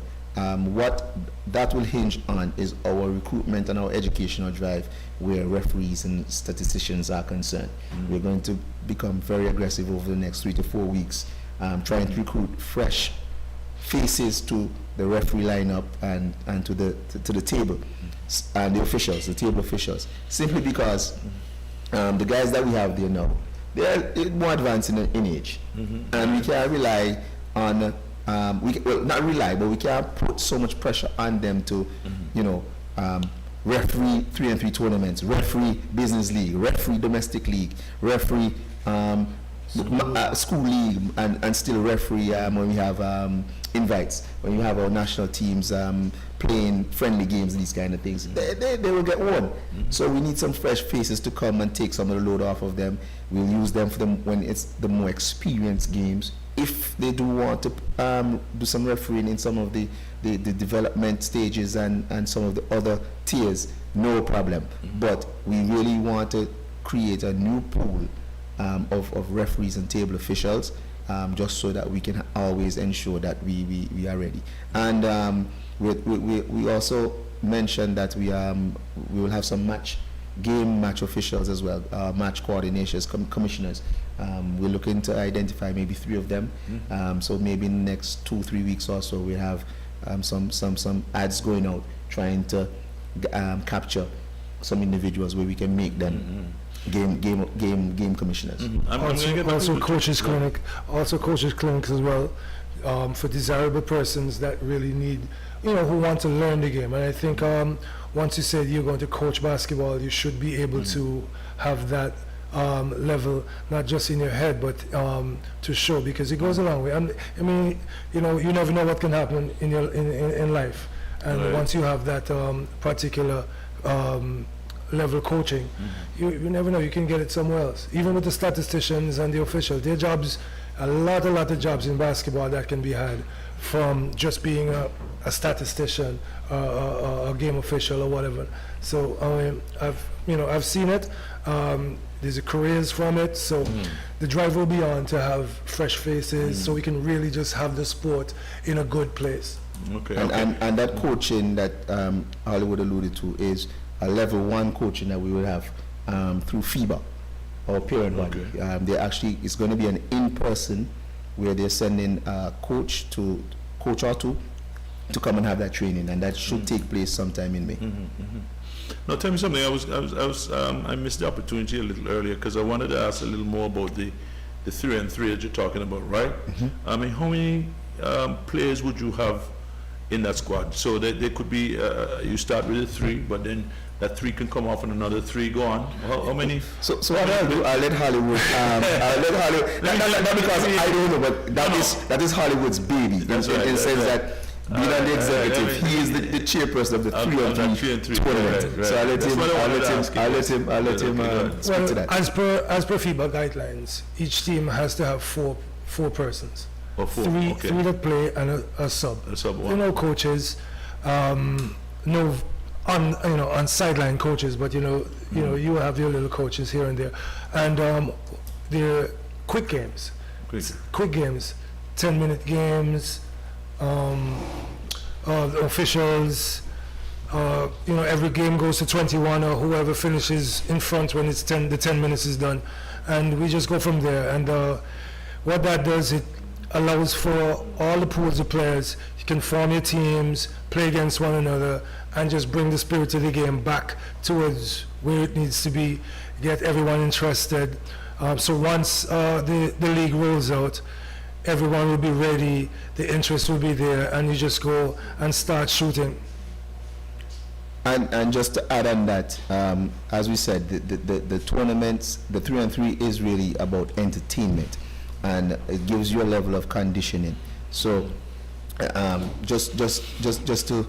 what that will hinge on is our recruitment and our educational drive where referees and statisticians are concerned. We're going to become very aggressive over the next 3 to 4 weeks, trying to recruit fresh faces to the referee lineup and to the table and the officials, the table officials, simply because the guys that we have there now, they're more advanced in age, and we can't rely on not rely, but we can't put so much pressure on them to, referee 3-on-3 tournaments, referee business league, referee domestic league, referee school league, and still referee when we have invites, when you have our national teams playing friendly games, these kind of things, they will get one. So we need some fresh faces to come and take some of the load off of them. We'll use them for them when it's the more experienced games. If they do want to do some refereeing in some of the development stages and some of the other tiers, no problem. But we really want to create a new pool of referees and table officials, just so that we can always ensure that we are ready. And we also mentioned that we will have some match officials as well, match coordinators, commissioners. We're looking to identify maybe 3 of them. So maybe in the next 2-3 weeks or so, we have some ads going out trying to capture some individuals where we can make them game commissioners. Also coaches clinics as well, for desirable persons that really need, who want to learn the game. And I think once you said you're going to coach basketball, you should be able to have that level, not just in your head, but to show, because it goes a long way. I mean, you never know what can happen in life, and Right. once you have that particular level coaching, you never know, you can get it somewhere else. Even with the statisticians and the officials, their jobs, a lot of jobs in basketball that can be had from just being a statistician, a game official or whatever. So I've seen it. There's careers from it, so the drive will be on to have fresh faces, so we can really just have the sport in a good place. Okay. And that coaching that Hollywood alluded to is a level 1 coaching that we will have through FIBA, our parent body. It's going to be an in-person where they're sending a coach or two to come and have that training, and that should take place sometime in May. Now, tell me something. I missed the opportunity a little earlier because I wanted to ask a little more about the 3-on-3 that you're talking about, right? I mean, how many players would you have in that squad? So they could be, you start with a 3, but then that 3 can come off and another 3 go on. How many? So what I'll do, I'll let Hollywood. Not because I don't know, but that is Hollywood's baby. In the sense that being on the executive, he is the chairperson of the 3-on-3 tournament. Right. So I'll let him speak to that. As per FIBA guidelines, each team has to have four persons. Or 4. Three that play and a sub. A sub one. Coaches, no on sideline coaches, but you have your little coaches here and there, and they're quick games. Quick games, 10-minute games. The officials, every game goes to 21, or whoever finishes in front when it's the 10 minutes is done, and we just go from there. And what that does, it allows for all the pools of players. You can form your teams, play against one another, and just bring the spirit of the game back towards where it needs to be, get everyone interested. So once the league rolls out, everyone will be ready, the interest will be there, and you just go and start shooting. And just to add on that, as we said, the tournaments, the 3-on-3 is really about entertainment, and it gives you a level of conditioning. So just to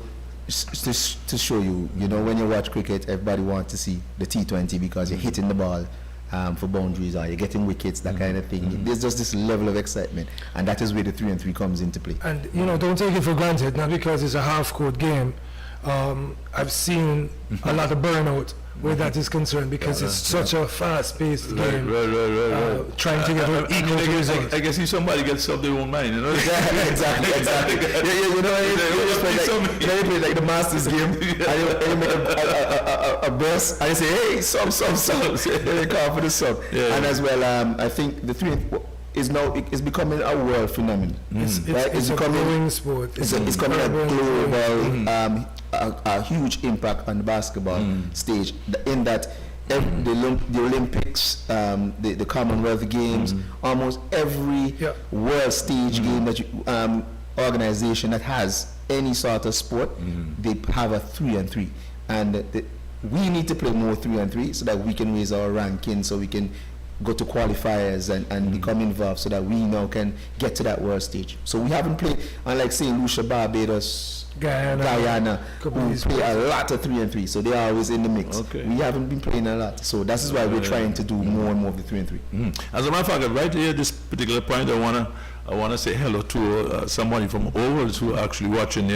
show you, when you watch cricket, everybody wants to see the T20 because you're hitting the ball for boundaries, or you're getting wickets, that kind of thing. There's just this level of excitement, and that is where the 3-on-3 comes into play. And don't take it for granted, not because it's a half-court game. I've seen a lot of burnout where that is concerned, because it's such a fast-paced game. Right. Trying to get equal to result. I guess if somebody gets up, they won't mind, Exactly. You play like the Masters game, and you make a burst, and you say, hey, sub. Then you call for the sub. Yeah. And as well, I think the 3 is now becoming a world phenomenon. It's a growing sport. It's becoming a global, a huge impact on the basketball stage. In that, the Olympics, the Commonwealth Games, almost every world stage game that organization that has any sort of sport, they have a 3-on-3, and we need to play more 3-on-3 so that we can raise our ranking, so we can go to qualifiers and become involved, so that we now can get to that world stage. So we haven't played, unlike St. Lucia, Barbados, Guyana, who play a lot of 3-on-3, so they are always in the mix. Okay. We haven't been playing a lot, so that is why we're trying to do more and more of the 3-on-3. As a matter of fact, right here, this particular point, I wanna say hello to somebody from Ovals who are actually watching.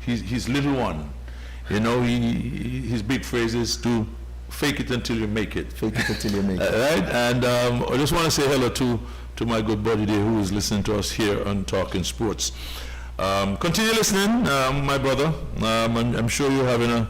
His little one. His big phrase is to fake it until you make it. Fake it until you make it. Right? And I just want to say hello to my good buddy there who is listening to us here on Talking Sports. Continue listening, my brother. I'm sure you're having a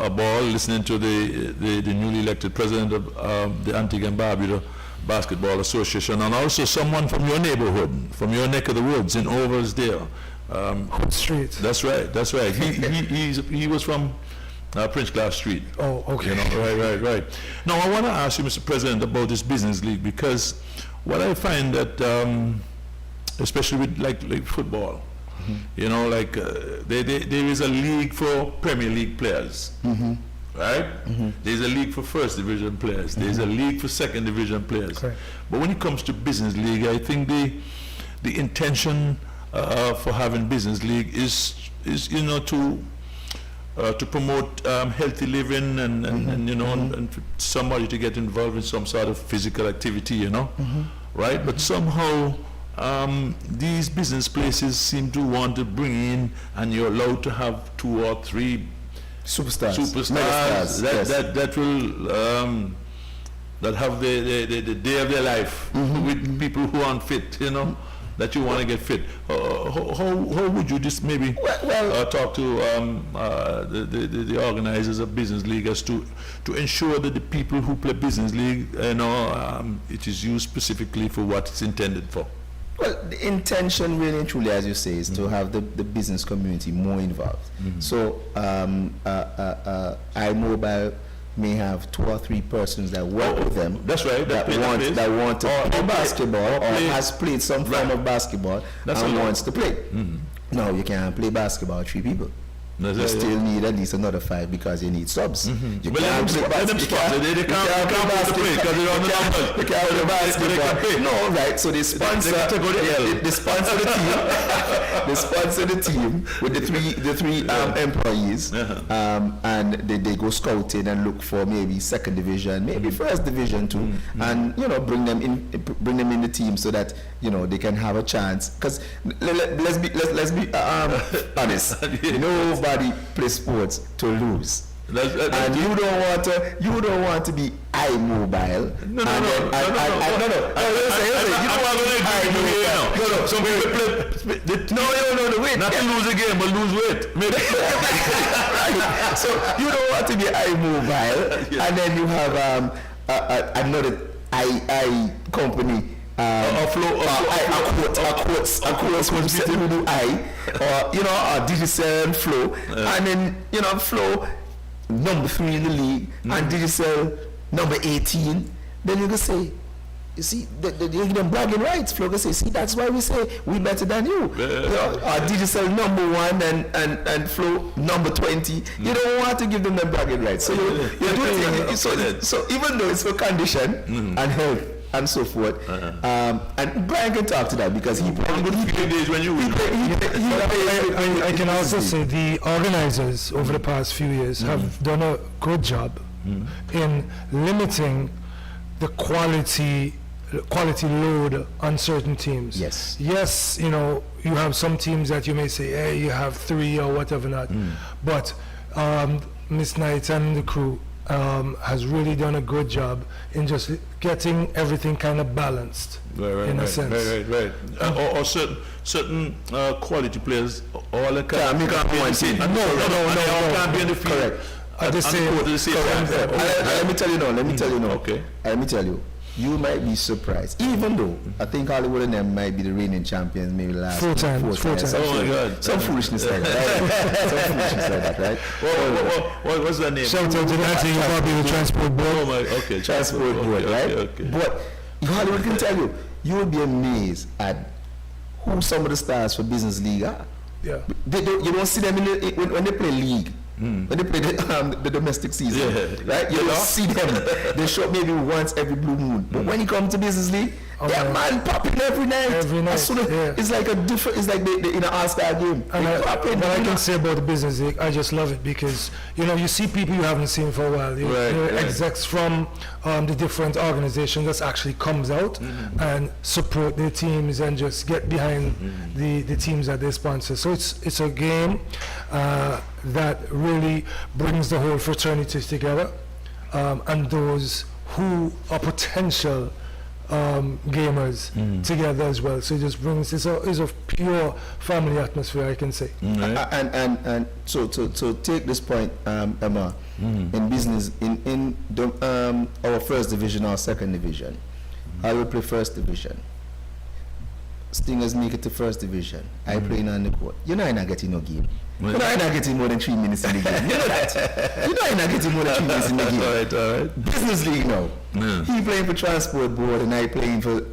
ball listening to the newly elected president of the Antigua and Barbuda Basketball Association, and also someone from your neighborhood, from your neck of the woods in Overs there. Hood Street. That's right. He was from Prince Class Street. Oh, okay. Right. Now, I want to ask you, Mr. President, about this business league, because what I find that, especially with like football, there is a league for Premier League players, right? There's a league for First Division players. There's a league for Second Division players. Okay. But when it comes to business league, I think the intention for having business league is to promote healthy living and for somebody to get involved in some sort of physical activity, right? But somehow these business places seem to want to bring in, and you're allowed to have 2 or 3 superstars that will that have the day of their life with people who aren't fit, that you want to get fit. How would you just maybe talk to the organizers of business league as to ensure that the people who play business league, it is used specifically for what it's intended for? Well, the intention really and truly, as you say, is to have the business community more involved. So iMobile may have 2 or 3 persons that work with them. That's right. That want to play basketball or has played some form of basketball and wants to play. Now you can't play basketball 3 people. You still need at least another 5 because you need subs. You can't play basketball. No, right? So they sponsor the team with the three employees, and they go scouting and look for maybe Second Division, maybe First Division too, and bring them in the team so that they can have a chance. Because let's be honest. Nobody plays sports to lose. And you don't want to be iMobile. No. Some people play. No. Wait. Not to lose a game, but lose weight. Right. So you don't want to be iMobile, and then you have another I company. A quotes who do or Digicel Flow, and then Flow number 3 in the league, and Digicel number 18. Then you can say, You see, they give them bragging rights. Flogger say, see, that's why we say we better than you. Digital number 1 and Flow number 20. You don't want to give them the bragging rights. So you do it. So even though it's for condition and health and so forth, and Brian can talk to that because he played good days when you I can also say the organizers over the past few years have done a good job in limiting the quality load on certain teams. Yes, you know, you have some teams that you may say, hey, you have 3 or whatever not, but Miss Knight and the crew has really done a good job in just getting everything kind of balanced in a sense. Right. Or certain quality players all can't be on the same. No, can't be in the field. Correct. At the same time. Let me tell you now. Okay. Let me tell you. You might be surprised, even though I think Hollywood and them might be the reigning champions, maybe last 4 times. Oh my God! Some foolishness like that, right? What's the name? Shout out to that thing about the transport board. Oh my, okay. Transport board, right? Okay. But Hollywood can tell you, you will be amazed at who some of the stars for Business League are. Yeah. You don't see them when they play league. When they play the domestic season, right? You don't see them. They show up maybe once every blue moon. But when you come to Business League, that man popping every night. It's like a different. It's like in an all-star game. And what I can say about the Business League, I just love it because you see people you haven't seen for a while. Execs from the different organizations that actually comes out and support their teams and just get behind the teams that they sponsor. So it's a game that really brings the whole fraternity together, and those who are potential gamers together as well. So it just brings it's a pure family atmosphere, I can say. And so to take this point, Emma, in business, in our first division, our second division, I will play first division. Stingers make it to first division. I play on the court. You know I'm not getting no game. You know I'm not getting more than 3 minutes in the game. You know that. You know I'm not getting more than 3 minutes in the game. All right. Business League now. He playing for Transport Board and I playing for,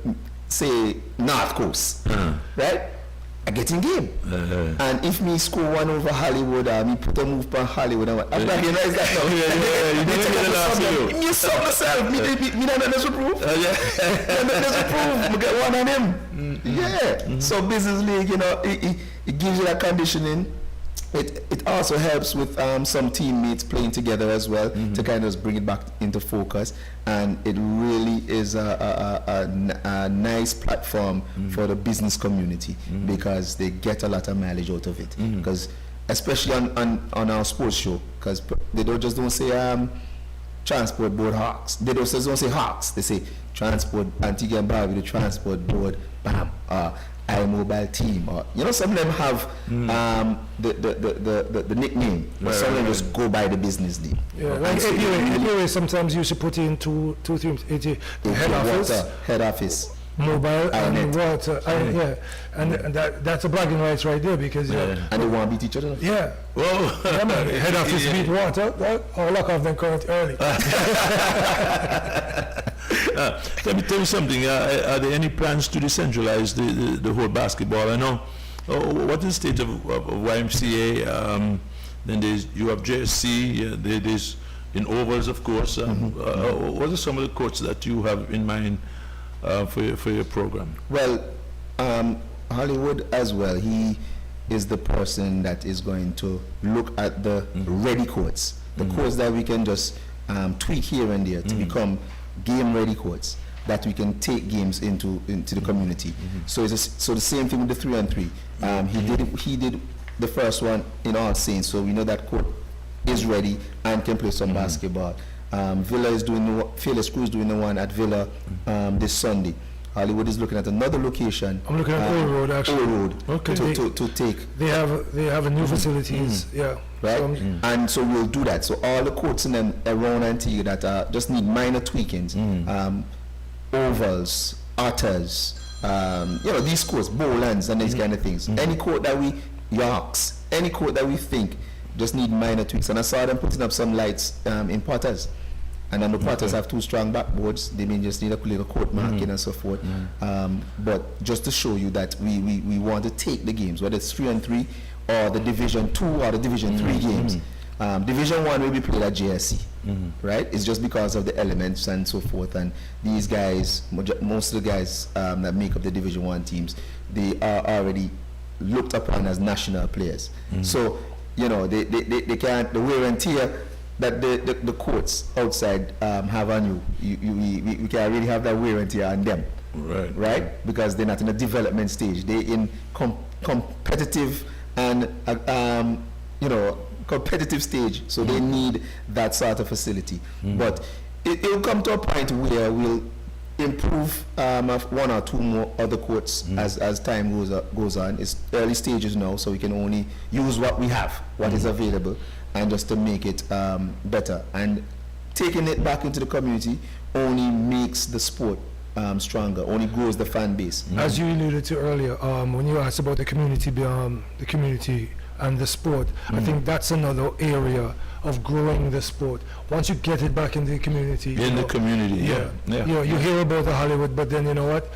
say, North Coast. Right? I get in game. And if me score one over Hollywood or me put a move for Hollywood, I'm like, you know, it's that now. You saw myself. Me don't know proof. There's proof. I get one on him. So Business League, you know, it gives you that conditioning. It also helps with some teammates playing together as well to kind of bring it back into focus, and it really is a nice platform for the business community because they get a lot of mileage out of it. Because especially on our sports show, because they don't say Transport Board Hawks. They don't say Hawks. They say Transport Antigua and Barbuda, the Transport Board, bam. iMobile team, or some of them have the nickname, but some of them just go by the business name. Like APA sometimes you should put in two teams, head office, mobile and water, and that's a bragging rights right there because and they want to beat each other. Head office beat water, or lock off them current early. Let me tell you something. Are there any plans to decentralize the whole basketball? I know. What is the state of YMCA? Then you have JSC. There's in ovals, of course. What are some of the courts that you have in mind for your program? Well, Hollywood as well. He is the person that is going to look at the ready courts, the courts that we can just tweak here and there to become game ready courts that we can take games into the community. So so the same thing with the 3-on-3. He did the first one in All Saints, so we know that court is ready and can play some basketball. Villa is doing Fearless Crew is doing the one at Villa this Sunday. Hollywood is looking at another location. I'm looking at Old Road actually. Old Road. Okay. To take. They have a new facilities. Yeah. Right. And so we'll do that. So all the courts in them around Antigua that just need minor tweakings, ovals, otters, these courts, bowlands and these kind of things. Any court that Yorks, any court that we think just need minor tweaks. And I saw them putting up some lights in Potters. And then the Potters have 2 strong backboards. They may just need a little court marking and so forth. But just to show you that we want to take the games, whether it's 3-on-3 or the Division 2 or the Division 3 games. Division 1 will be played at JSC, right? It's just because of the elements and so forth. And these guys, most of the guys that make up the Division 1 teams, they are already looked upon as national players. So, you know, they can't, the wear and tear that the courts outside have on you, we can't really have that wear and tear on them. Right? Because they're not in a development stage. They're in competitive and, you know, competitive stage. So they need that sort of facility. But it will come to a point where we'll improve 1 or 2 more other courts as time goes on. It's early stages now, so we can only use what we have, what is available, and just to make it better. And taking it back into the community only makes the sport stronger, only grows the fan base. As you alluded to earlier, when you asked about the community and the sport, I think that's another area of growing the sport. Once you get it back in the community. You hear about the Hollywood, but then you know what?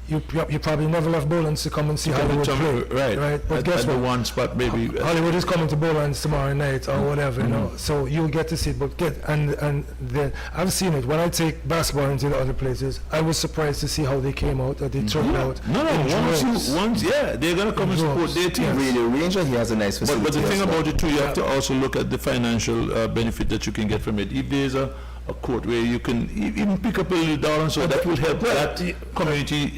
You probably never left Bowlands to come and see Hollywood play. Right. But guess what? One spot maybe. Hollywood is coming to Bowlands tomorrow night or whatever, you know. So you'll get to see it. But then I've seen it. When I take basketball into the other places, I was surprised to see how they came out, that they turned out. Once they're gonna come and support their team. Really, Ranger, he has a nice facility. But the thing about it too, you have to also look at the financial benefit that you can get from it. If there's a court where you can even pick up a little dollar, so that will help that community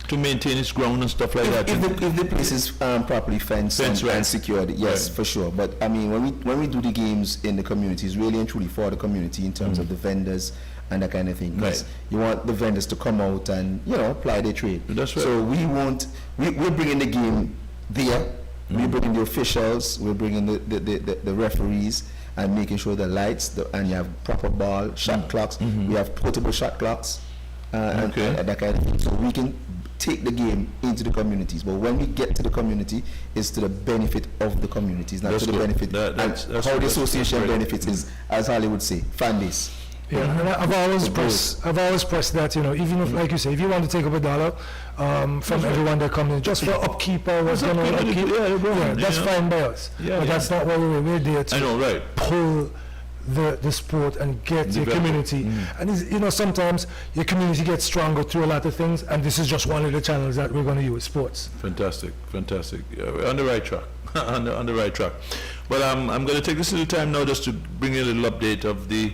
to maintain its ground and stuff like that. If the place is properly fenced and secured, yes, for sure. But I mean, when we do the games in the community, it's really and truly for the community in terms of the vendors and that kind of thing. Because you want the vendors to come out and, you know, apply their trade. That's right. So we're bringing the game there. We're bringing the officials. We're bringing the referees, and making sure the lights, and you have proper ball, shot clocks. We have portable shot clocks, and that kind of thing. So we can take the game into the communities. But when we get to the community, it's to the benefit of the communities, not to the benefit. That's how the association benefits is, as Holly would say, fan base. Yeah, and I've always pressed that, you know, even if, like you say, if you want to take up a dollar from everyone that comes in, just for upkeep or what's going on, upkeep, that's fine by us. But that's not what we're there to pull the sport and get your community. And you know, sometimes your community gets stronger through a lot of things, and this is just one of the channels that we're going to use, sports. Fantastic. We're on the right track. on the right track. But I'm going to take this little time now just to bring you a little update of the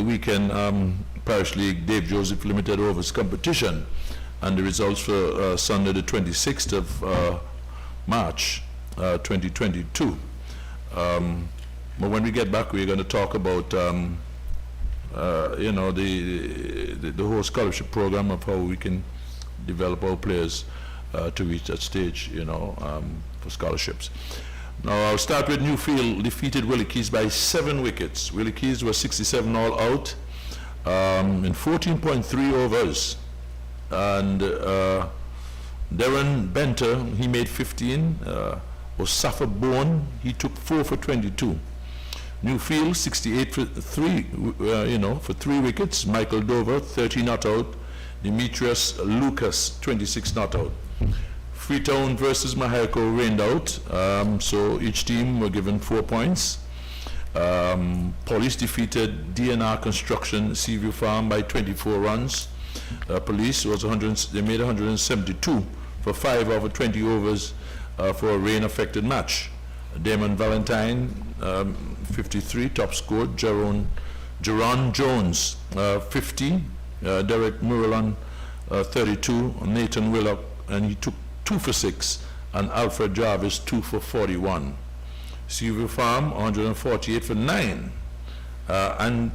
weekend Parish League Dave Joseph Limited Overs competition and the results for Sunday the 26th of March 2022. But when we get back, we're going to talk about you know, the whole scholarship program of how we can develop our players to reach that stage, you know, for scholarships. Now I'll start with Newfield defeated Willie Keys by 7 wickets. Willie Keys was 67 all out in 14.3 overs, and Darren Benter, he made 15. Osafa Bone, he took 4 for 22. Newfield 68 for 3, you know, for 3 wickets. Michael Dover 30 not out. Demetrius Lucas 26 not out. Freetown versus Mahaico rained out, so each team were given 4 points. Police defeated DNR Construction Seaview Farm by 24 runs. Police was they made 172 for 5 over 20 overs for a rain-affected match. Damon Valentine 53 top scored. Jerron Jones 50. Derek Muralon 32. Nathan Willock, and he took 2 for 6, and Alfred Jarvis 2 for 41. Seaview Farm 148 for 9. And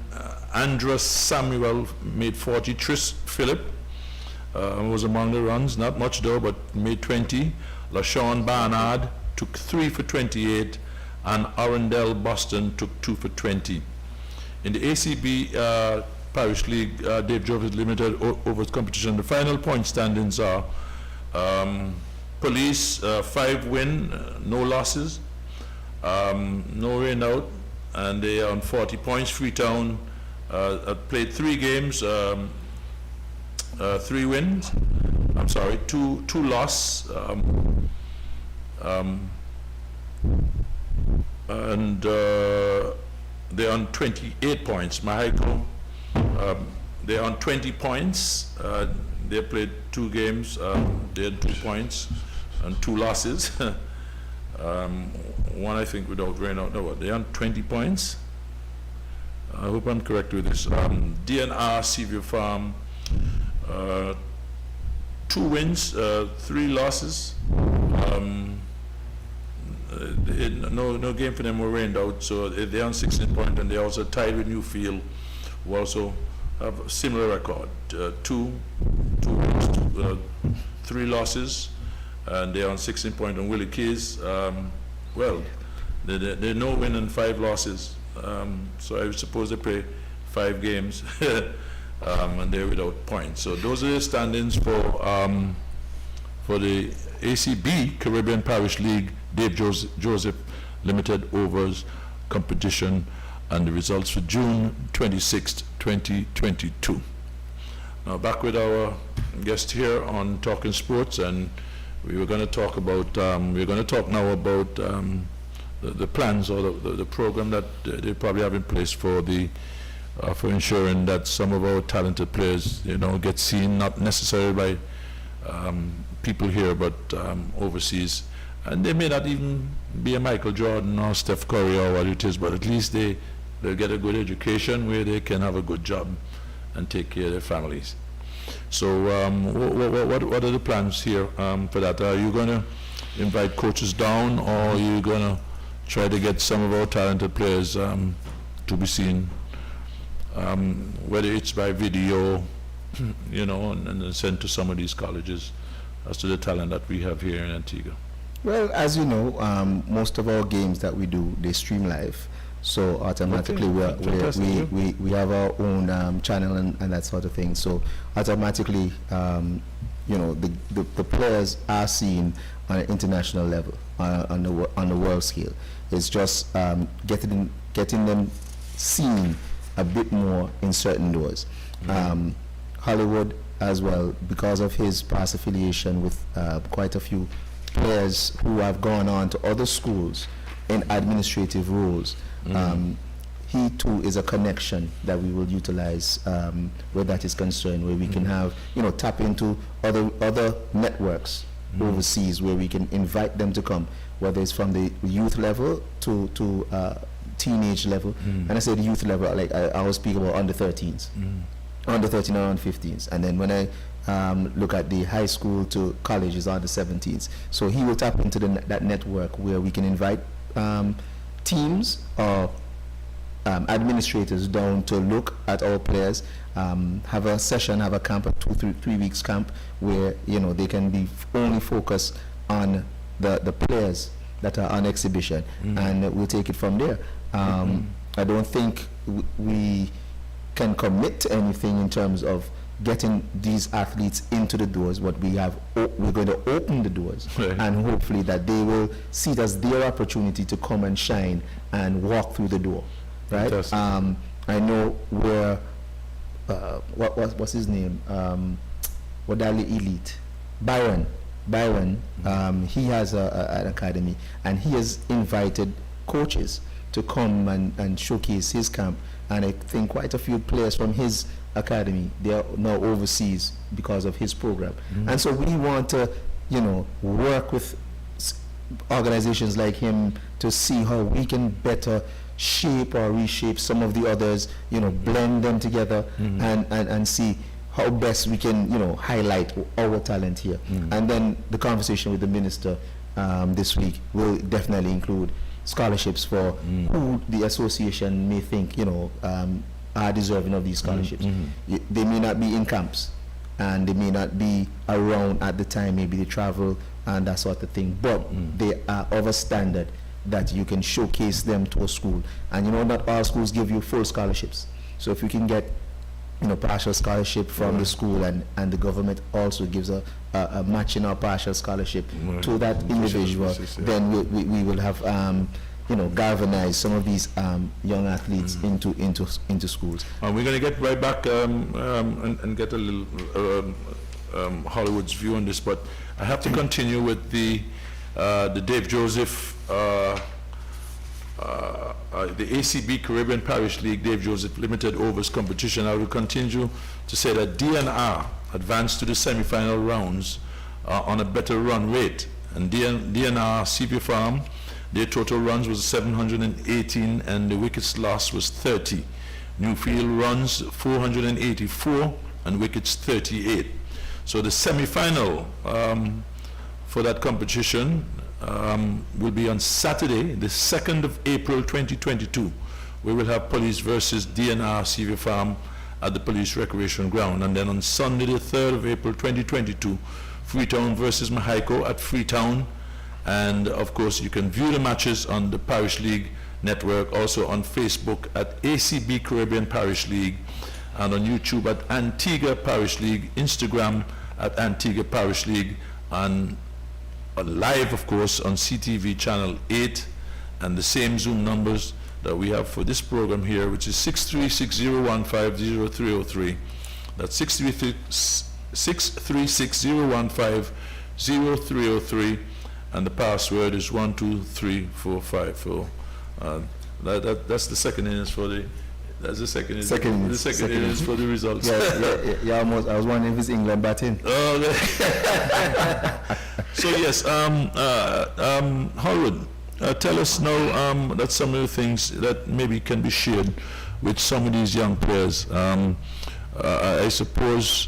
Andres Samuel made 40. Tris Phillip was among the runs, not much though, but made 20. LaShawn Barnard took 3 for 28, and Arundel Boston took 2 for 20. In the ACB Parish League Dave Joseph Limited Overs competition, the final point standings are Police 5 win, no losses, no rain out, and they are on 40 points. Freetown played 3 games, 3 wins. I'm sorry, two loss. And they're on 28 points. Michael, they're on 20 points. They played 2 games. They had 2 points and 2 losses. One, I think, without rain out. No, they're on 20 points. I hope I'm correct with this. DNR Seaview Farm, 2 wins, 3 losses. No game for them were rained out, so they're on 16 points, and they also tied with Newfield, who also have a similar record. 2 wins, 3 losses, and they're on 16 points. And Willie Keys, well, they're no win and 5 losses. So I suppose they play 5 games, and they're without points. So those are the standings for the ACB Caribbean Parish League Dave Joseph Limited Overs competition, and the results for June 26th, 2022. Now back with our guest here on Talking Sports, and we were going to talk about we're going to talk now about the plans or the program that they probably have in place for the for ensuring that some of our talented players, you know, get seen, not necessarily by people here, but overseas. And they may not even be a Michael Jordan or Steph Curry or what it is, but at least they'll get a good education where they can have a good job and take care of their families. So what are the plans here for that? Are you going to invite coaches down, or are you going to try to get some of our talented players to be seen, whether it's by video, you know, and sent to some of these colleges as to the talent that we have here in Antigua? Well, as you know, most of our games that we do, they stream live. So automatically we have our own channel and that sort of thing. So automatically, you know, the players are seen on an international level, on the world scale. It's just getting them seen a bit more in certain doors. Hollywood as well, because of his past affiliation with quite a few players who have gone on to other schools in administrative roles. He too is a connection that we will utilize where that is concerned, where we can have, you know, tap into other networks overseas, where we can invite them to come, whether it's from the youth level to teenage level. And I say the youth level, like I always speak about under 13s, under 13 and under 15s, and then when I look at the high school to colleges are the 17s. So he will tap into that network where we can invite teams or administrators down to look at our players, have a session, have a camp, a 3 weeks camp, where, you know, they can be only focused on the players that are on exhibition, and we'll take it from there. I don't think we can commit to anything in terms of getting these athletes into the doors, but we're going to open the doors, and hopefully that they will see it as their opportunity to come and shine and walk through the door, right? I know where what's his name, Wadali Elite, Byron, he has an academy, and he has invited coaches to come and showcase his camp, and I think quite a few players from his academy, they are now overseas because of his program. And so we want to, you know, work with organizations like him to see how we can better shape or reshape some of the others, you know, blend them together, and see how best we can, you know, highlight our talent here. And then the conversation with the minister this week will definitely include scholarships for who the association may think, you know, are deserving of these scholarships. They may not be in camps, and they may not be around at the time, maybe they travel and that sort of thing, but they are of a standard that you can showcase them to a school. And you know, not all schools give you full scholarships. So if you can get, you know, partial scholarship from the school, and the government also gives a matching or partial scholarship to that individual, then we will have galvanize some of these young athletes into schools. We're going to get right back and get a little Hollywood's view on this, but I have to continue with the Dave Joseph, the ACB Caribbean Parish League Dave Joseph Limited Overs competition. I will continue to say that DNR advanced to the semi-final rounds on a better run rate, and DNR CV Farm, their total runs was 718 and the wickets lost was 30. Newfield runs 484 and wickets 38. So the semi-final for that competition will be on Saturday, the 2nd of April 2022. We will have Police versus DNR CV Farm at the Police Recreation Ground. And then on Sunday, the 3rd of April 2022, Freetown versus Mahaiko at Freetown. And of course, you can view the matches on the Parish League network, also on Facebook at ACB Caribbean Parish League, and on YouTube at Antigua Parish League, Instagram at Antigua Parish League, and live, of course, on CTV Channel 8, and the same Zoom numbers that we have for this program here, which is 636-015-0303. That's 636-015-0303, and the password is 123454. That's the second innings for the. That's the second innings. The second innings for the results. Yeah, almost. I was wondering if it's England batting. Oh, so yes, Hollywood, tell us now that some of the things that maybe can be shared with some of these young players. I suppose,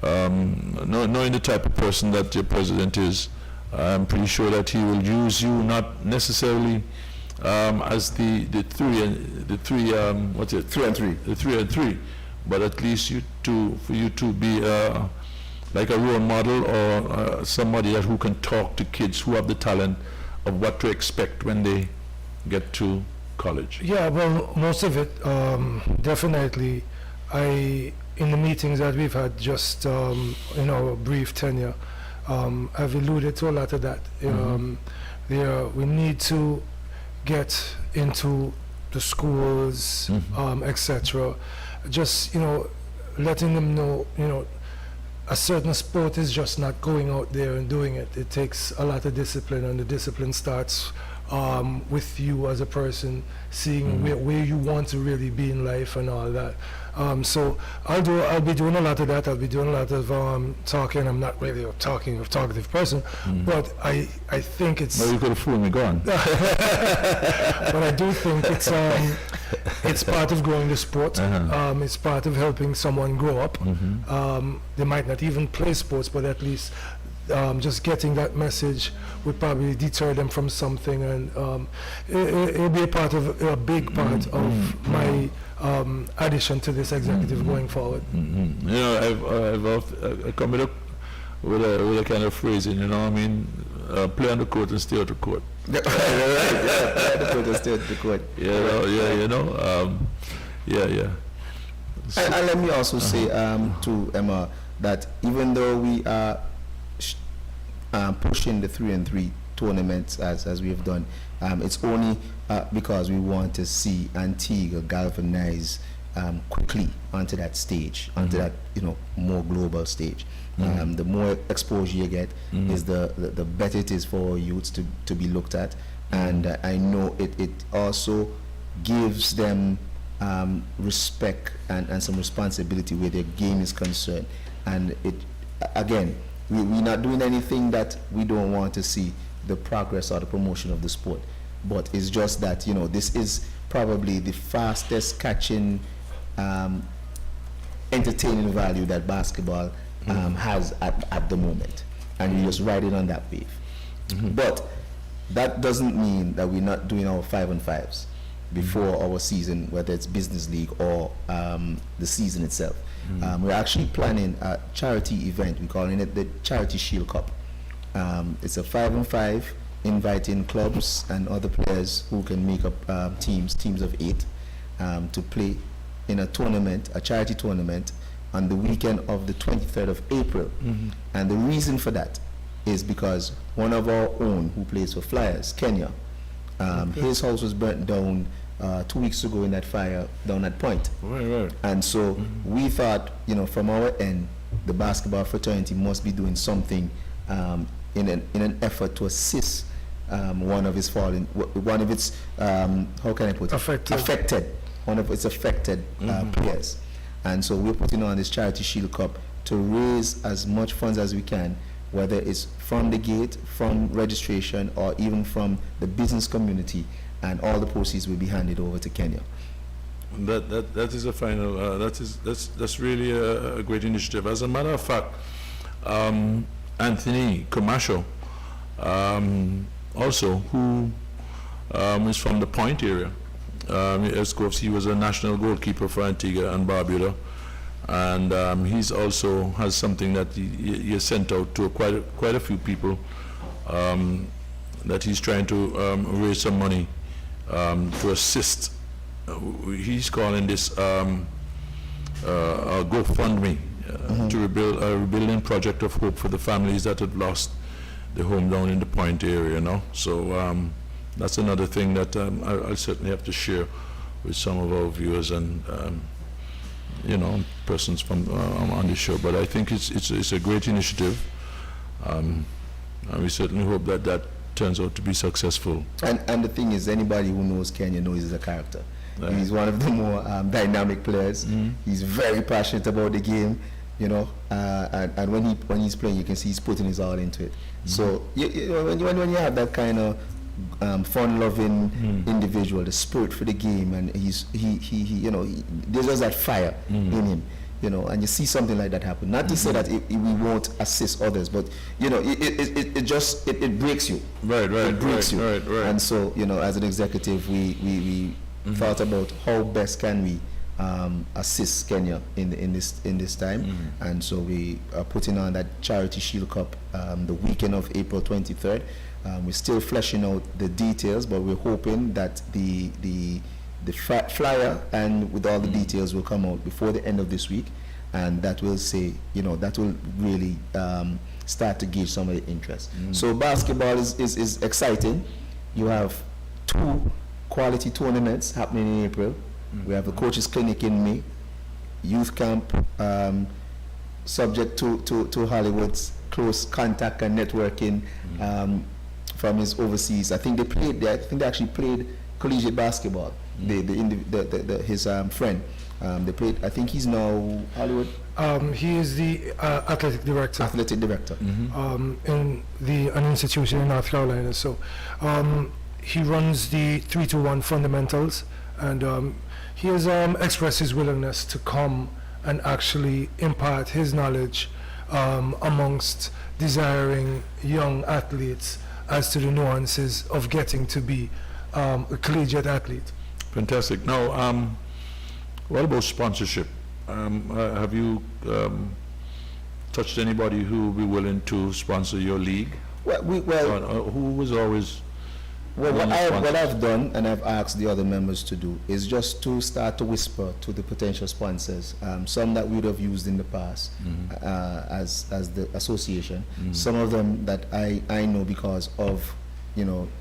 knowing the type of person that your president is, I'm pretty sure that he will use you not necessarily as the 3 and 3, but at least for you to be like a role model or somebody who can talk to kids who have the talent of what to expect when they get to college. Yeah, well, most of it, definitely. In the meetings that we've had, just in our brief tenure, I've alluded to a lot of that. We need to get into the schools, etc. Just letting them know, a certain sport is just not going out there and doing it. It takes a lot of discipline, and the discipline starts with you as a person, seeing where you want to really be in life and all that. So I'll be doing a lot of that. I'll be doing a lot of talking. I'm not really a talkative person, but I think it's. Well, you could have fooled me. Go on. But I do think it's part of growing the sport. It's part of helping someone grow up. They might not even play sports, but at least just getting that message would probably deter them from something, and it'll be a big part of my addition to this executive going forward. I've come up with a kind of phrasing, play on the court and stay out of court. Play on the court and stay out of the court. And let me also say to Emma that even though we are pushing the 3 and 3 tournaments as we have done, it's only because we want to see Antigua galvanize quickly onto that stage, onto that more global stage. The more exposure you get, is the better it is for our youths to be looked at, and I know it also gives them respect and some responsibility where their game is concerned. And it again, we're not doing anything that we don't want to see the progress or the promotion of the sport, but it's just that this is probably the fastest catching entertaining value that basketball has at the moment, and we're just riding on that wave. But that doesn't mean that we're not doing our 5 and 5s before our season, whether it's business league or the season itself. We're actually planning a charity event. We're calling it the Charity Shield Cup. It's a 5 and 5, inviting clubs and other players who can make up teams of 8 to play in a tournament, a charity tournament, on the weekend of the 23rd of April. And the reason for that is because one of our own who plays for Flyers, Kenya, His house was burnt down 2 weeks ago in that fire down at Point. Right. And so we thought, from our end, the basketball fraternity must be doing something in an effort to assist one of its how can I put it? Affected. One of its affected players. And so we're putting on this Charity Shield Cup to raise as much funds as we can, whether it's from the gate, from registration, or even from the business community, and all the proceeds will be handed over to Kenya. That is a final. That's really a great initiative. As a matter of fact, Anthony Camacho, also, who is from the Point area. Of course, he was a national goalkeeper for Antigua and Barbuda, and he's also has something that he has sent out to quite a few people, that he's trying to raise some money to assist. He's calling this a GoFundMe to rebuild a rebuilding project of hope for the families that have lost their home down in the Point area. So that's another thing that I'll certainly have to share with some of our viewers and persons from on the show. But I think it's a great initiative, and we certainly hope that turns out to be successful. And the thing is, anybody who knows Kenya knows he's a character. Right. He's one of the more dynamic players. He's very passionate about the game, and when he's playing, you can see he's putting his all into it. So when you have that kind of fun-loving individual, the spirit for the game, and he there's just that fire in him, and you see something like that happen. Not to say that we won't assist others, but it breaks you. Right. It breaks you. Right. And so as an executive, we thought about how best can we assist Kenya in this time, and so we are putting on that Charity Shield Cup the weekend of April 23rd. We're still fleshing out the details, but we're hoping that the flyer and with all the details will come out before the end of this week, and that will say, that will really start to gauge some of the interest. So basketball is exciting. You have 2 quality tournaments happening in April. We have a coaches clinic in May, youth camp, subject to Hollywood's close contact and networking from his overseas. I think they actually played collegiate basketball. His friend. They played. I think he's now Hollywood. He is the athletic director. In an institution in North Carolina. So he runs the 3-2-1 fundamentals, and he has expressed his willingness to come and actually impart his knowledge amongst desiring young athletes as to the nuances of getting to be a collegiate athlete. Fantastic. Now, what about sponsorship? Have you touched anybody who will be willing to sponsor your league? Who was always... Well, what I've done, and I've asked the other members to do, is just to start to whisper to the potential sponsors, some that we would have used in the past as the association, some of them that I know because of,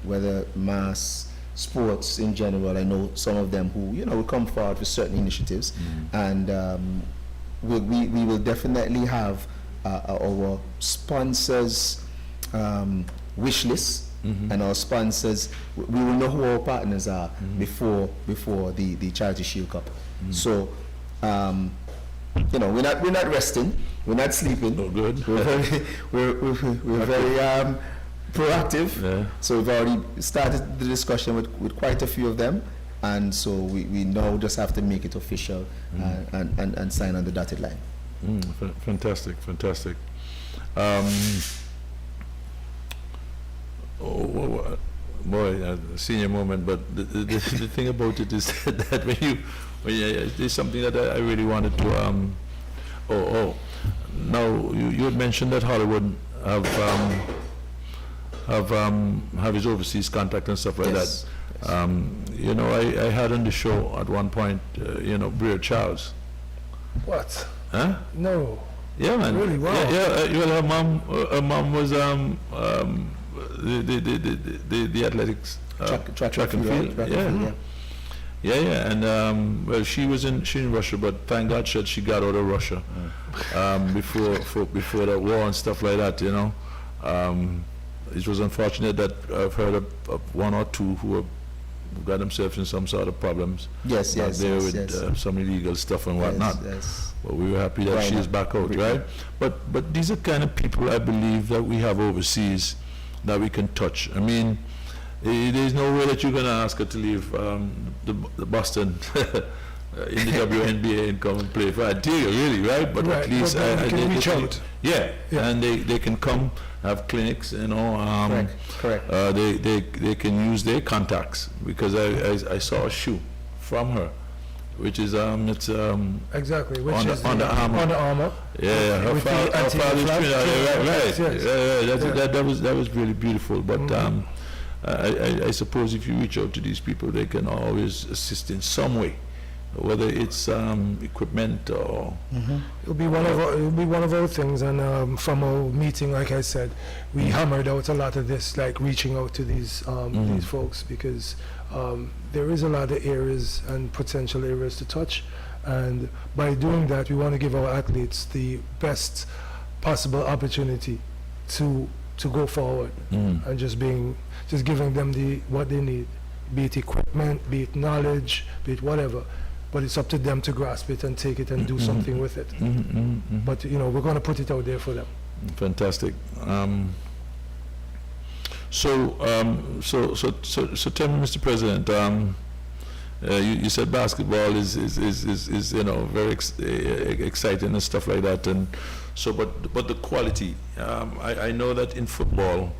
whether mass sports in general. I know some of them who, will come forward with certain initiatives, and we will definitely have our sponsors wish list. And our sponsors, we will know who our partners are before the Charity Shield Cup. So, we're not resting, we're not sleeping. Oh, good. We're very proactive. Yeah. So we've already started the discussion with quite a few of them, and so we now just have to make it official and sign on the dotted line. Fantastic. Oh, boy, a senior moment, but the thing about it is that when there's something that I really wanted to, now you had mentioned that Hollywood have his overseas contact and stuff like that. I had on the show at one point, Bria Charles. What? Huh? No. Yeah, man. Really? Wow. Yeah. Her mom was the athletics track and field. Yeah, and well, she in Russia, but thank God she got out of Russia before that war and stuff like that. You know, it was unfortunate that I've heard of one or two who got themselves in some sort of problems. Yes, with some illegal stuff and whatnot. Yes. But we were happy that she's back out, right? But these are kind of people I believe that we have overseas that we can touch. I mean, there's no way that you're going to ask her to leave the Boston in the WNBA and come and play for Antigua, really, right? But at least they can reach out. Yeah, and they can come have clinics, you know. Correct. They can use their contacts, because I saw a shoe from her, which is it's exactly, which on is the Under Armour. Under Armour. Yeah, her father's right. That was really beautiful. But I suppose if you reach out to these people, they can always assist in some way, whether it's equipment or. It'll be one of our things, and from our meeting, like I said, we hammered out a lot of this, like reaching out to these folks, because there is a lot of areas and potential areas to touch, and by doing that, we want to give our athletes the best possible opportunity to go forward, and just giving them what they need, be it equipment, be it knowledge, be it whatever. But it's up to them to grasp it and take it and do something with it. But you know, we're going to put it out there for them. Fantastic. So tell me, Mr. President, you said basketball is you know, very exciting and stuff like that, and so but the quality. I know that in football,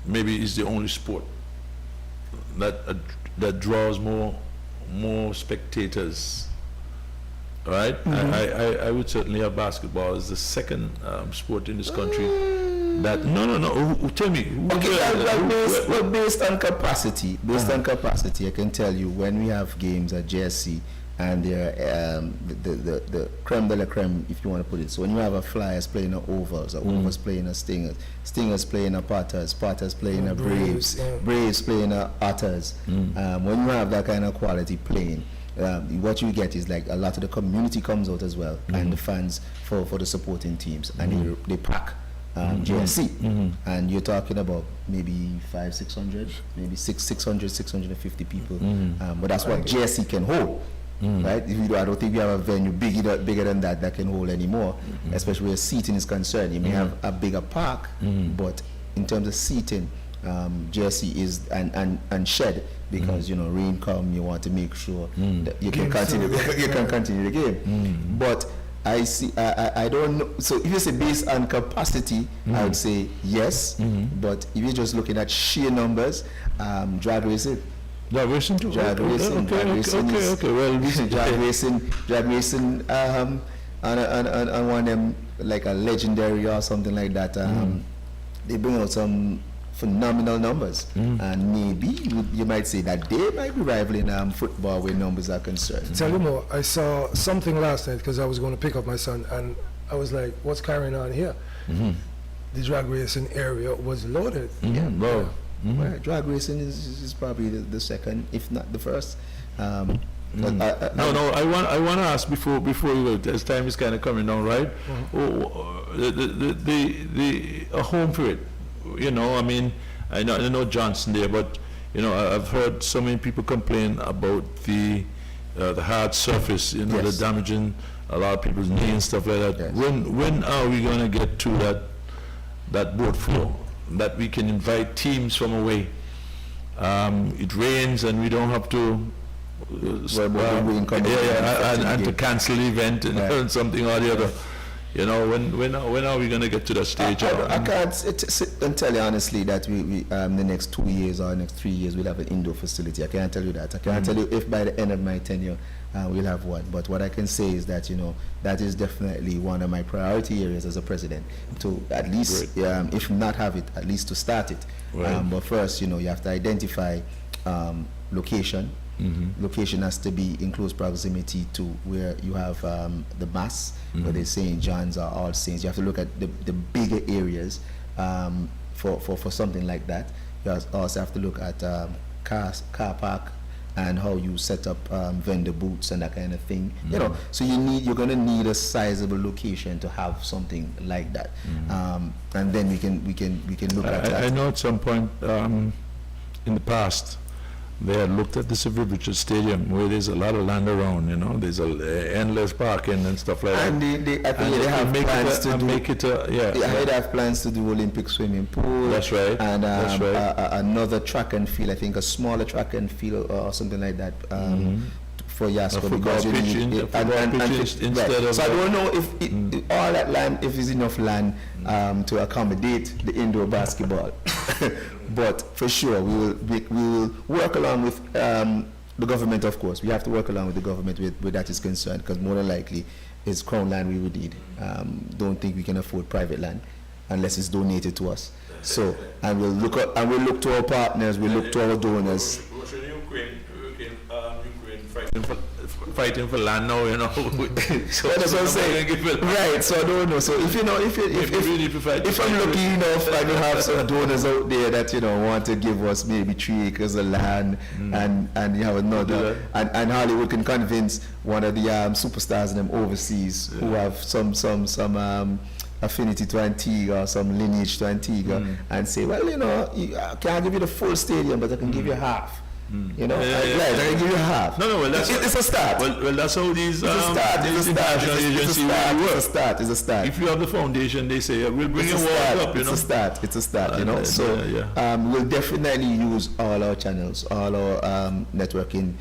maybe is the only sport that draws more spectators, right? I would certainly have basketball as the second sport in this country. That tell me. Well, based on capacity, I can tell you when we have games at JSC, and they're the creme de la creme, if you want to put it. So when you have a Flyers playing a Ovals, Ovals playing a Stingers, Stingers playing a Potters, Potters playing a Braves, Braves playing a Otters. When you have that kind of quality playing, what you get is like a lot of the community comes out as well, and the fans for the supporting teams, and they pack JSC, and you're talking about maybe 500-600, maybe 650 people, but that's what JSC can hold. Right? I don't think we have a venue bigger than that can hold anymore, especially where seating is concerned. You may have a bigger park, but in terms of seating, JSC is and shed, because you know, rain come, you want to make sure that you can continue the game. But I see. I don't know. So if you say based on capacity, I would say yes. But if you're just looking at sheer numbers, drag racing. Drag racing too. Drag racing. Well, drag racing. On one of them, like a legendary or something like that. They bring out some phenomenal numbers, and maybe you might say that they might be rivaling football where numbers are concerned. Tell you more, I saw something last night because I was going to pick up my son, and I was like, "What's carrying on here?" The drag racing area was loaded. Well, drag racing is probably the second, if not the first. I want to ask before you go, as time is kind of coming down, right? A home for it. You know, I mean, I know Johnson there, but you know, I've heard so many people complain about the hard surface, you know, the damaging a lot of people's knee and stuff like that. When are we going to get to that boat flow, that we can invite teams from away? It rains and we don't have to and to cancel the event and something or the other. You know, when are we going to get to that stage? I can't sit and tell you honestly that we the next 2 years or next 3 years we'll have an indoor facility. I can't tell you that. I can't tell you if by the end of my tenure we'll have one. But what I can say is that, you know, that is definitely one of my priority areas as a president, to at least, if not have it, at least to start it. But first, you know, you have to identify location. Location has to be in close proximity to where you have the mass, whether it's St. John's or All Saints. You have to look at the bigger areas for something like that. You also have to look at car park and how you set up vendor booths and that kind of thing. You know, so you're gonna need a sizable location to have something like that. And then we can look at that. I know at some point in the past they had looked at the Sir Richard Stadium where there's a lot of land around, you know, there's endless parking and stuff like And that. I think they have plans to do. Make it They have plans to do Olympic swimming pool. That's right. And That's right. another track and field. I think a smaller track and field or something like that. For Yasco, because you need instead of. So I don't know if all that land, if there's enough land to accommodate the indoor basketball. But for sure, we will work along with the government. Of course, we have to work along with the government where that is concerned, because more than likely, it's crown land we would need. Don't think we can afford private land unless it's donated to us. So, and we'll look to our partners. We'll look to our donors. Fighting for land now, you know. So that's what I'm saying. Right. So I don't know. So if I'm lucky enough and you have some donors out there that want to give us maybe 3 acres of land, and you have another, and Hollywood can convince one of the superstars in them overseas who have some affinity to Antigua or some lineage to Antigua, and say, well, I can't give you the full stadium, but I can give you half. I can give you half. No, well, it's a start. Well, that's how these international agencies work. It's a start. If you have the foundation, they say we'll bring your walls up. It's a start. We'll definitely use all our channels, all our networking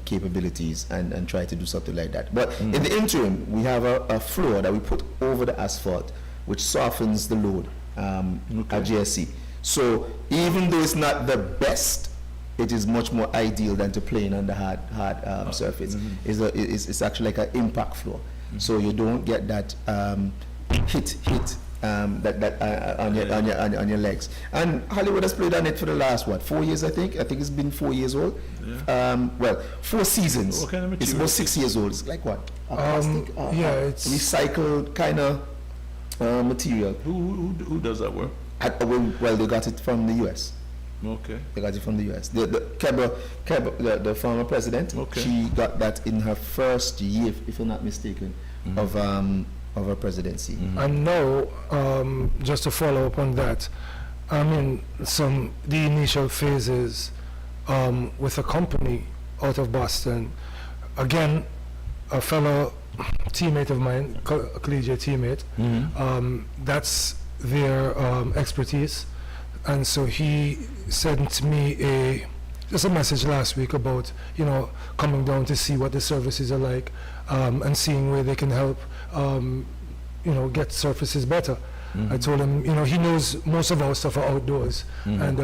capabilities, and try to do something like that. But in the interim, we have a floor that we put over the asphalt, which softens the load at GSC. So even though it's not the best, it is much more ideal than to playing on the hard surface. It's actually like an impact floor, so you don't get that hit on your legs. And Hollywood has played on it for the last 4 years, I think it's been 4 years old. 4 seasons. What kind of it's about 6 years old. It's like what? Plastic? It's recycled kind of material. Who does that work? Well, they got it from the US. Okay. They got it from the US. The former president, she got that in her first year, if I'm not mistaken, of her presidency. And now, just to follow up on that, I mean, the initial phases with a company out of Boston, again, a fellow teammate of mine, a collegiate teammate, that's their expertise. And so he sent me just a message last week about, coming down to see what the services are like, and seeing where they can help, get surfaces better. I told him, he knows most of our stuff are outdoors, and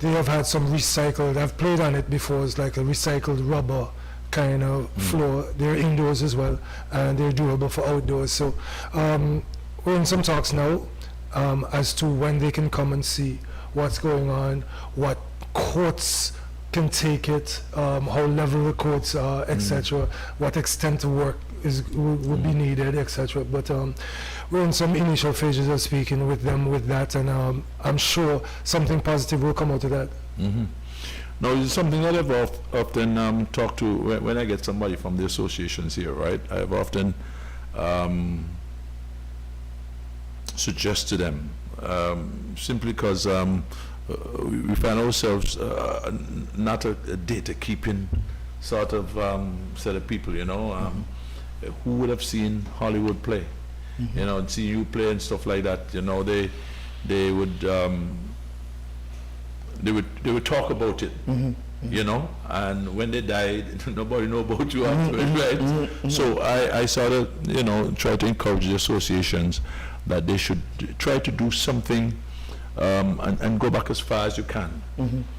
they have had some recycled, I've played on it before, it's like a recycled rubber kind of floor. They're indoors as well, and they're durable for outdoors. So we're in some talks now as to when they can come and see what's going on, what courts can take it, how level the courts are, etc., what extent of work will be needed, etc. But we're in some initial phases of speaking with them with that, and I'm sure something positive will come out of that. Now, it's something that I've often talked to when I get somebody from the associations here, right? I've often suggest to them, simply because we find ourselves not a data keeping sort of set of people, who would have seen Hollywood play, and see you play and stuff like that, they would talk about it, and when they died, nobody know about you afterwards, right? So I sort of, try to encourage the associations that they should try to do something and go back as far as you can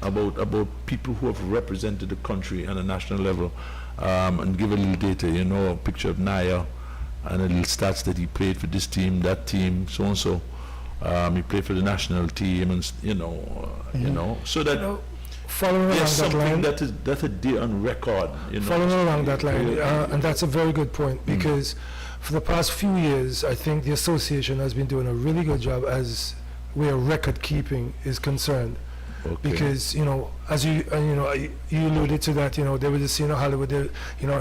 about people who have represented the country on a national level, and give a little data, a picture of Naya and a little stats that he played for this team, that team, so and so. He played for the national team, and so that following along that line, that's a day on record. Following along that line, and that's a very good point, because for the past few years, I think the association has been doing a really good job, as where record keeping is concerned. Okay. Because as you alluded to that, they will just see Hollywood, and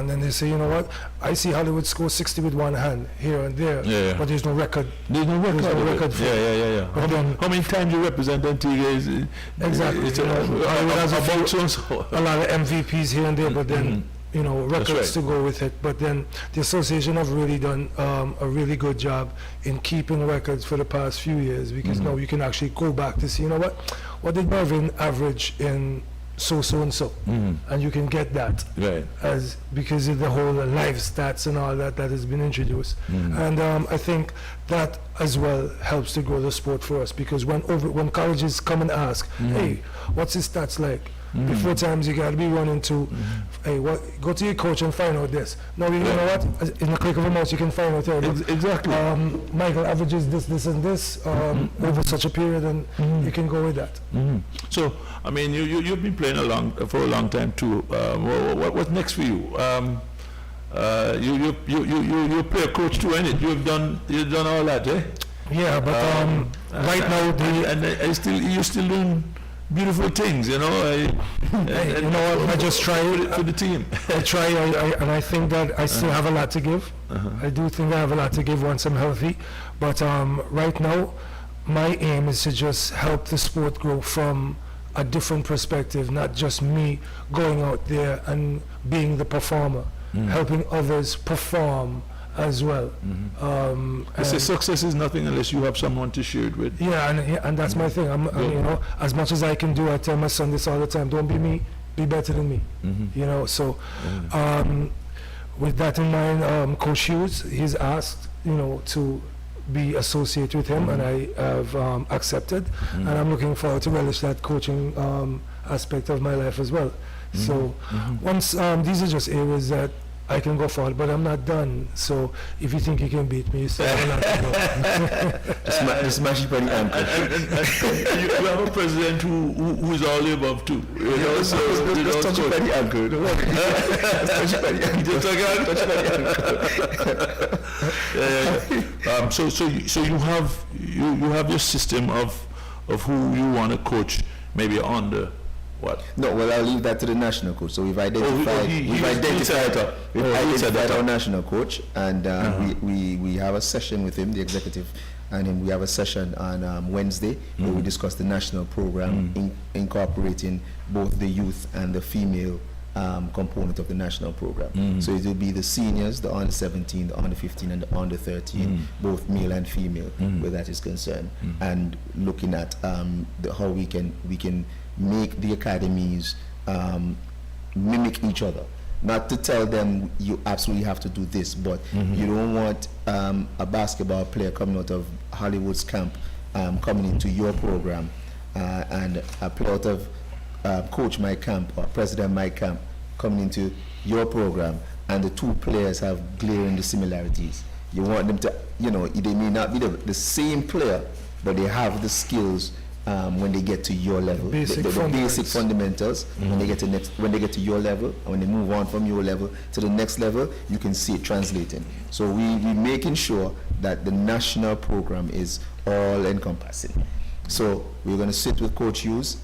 then they say, you know what, I see Hollywood score 60 with one hand here and there, but there's no record. There's no record. For Yeah. How many times you represent Antigua is exactly. Hollywood has a lot of MVPs here and there, but then records to go with it. But then the association have really done a really good job in keeping records for the past few years, because now you can actually go back to see, what did Marvin average in so and so, and you can get that as because of the whole live stats and all that has been introduced, and I think that as well helps to grow the sport for us, because when colleges come and ask, hey, what's his stats like? Before times you gotta be running to, hey, go to your coach and find out this. Now you know what? In the click of a mouse you can find out there. Exactly. Michael averages this and this over such a period, and you can go with that. So, I mean, you've been playing for a long time too. What's next for you? You play a coach too, ain't it? You've done all that, eh? Yeah, but right now you're still doing beautiful things, I just try for the team. I try, and I think that I still have a lot to give. I do think I have a lot to give once I'm healthy, but right now my aim is to just help the sport grow from a different perspective, not just me going out there and being the performer, helping others perform as well. Success is nothing unless you have someone to share it with. Yeah, and that's my thing. As much as I can do, I tell my son this all the time: don't be me, be better than me. So with that in mind, Coach Hughes, he's asked to be associated with him, and I have accepted, and I'm looking forward to relish that coaching aspect of my life as well. So once these are just areas that I can go forward, but I'm not done. So if you think you can beat me, you still have a lot to go. Just smash it by the ankle. You have a president who is all the above too. Just touch it by the ankle. Touch it by the ankle. So you have your system of who you want to coach, maybe on the what? No, well, I'll leave that to the national coach. So we've identified our national coach, and we have a session with him, the executive, and then we have a session on Wednesday where we discuss the national program, incorporating both the youth and the female component of the national program. So it will be the seniors, the under 17, the under 15, and the under 13, both male and female, where that is concerned, and looking at how we can make the academies mimic each other. Not to tell them you absolutely have to do this, but you don't want a basketball player coming out of Hollywood's camp coming into your program, and a player out of Coach Mike Camp or President Mike Camp coming into your program, and the two players have glaring similarities. You want them to, they may not be the same player, but they have the skills when they get to your level, the basic fundamentals. When they get to your level, and when they move on from your level to the next level, you can see it translating. So we're making sure that the national program is all encompassing. So we're going to sit with Coach Hughes,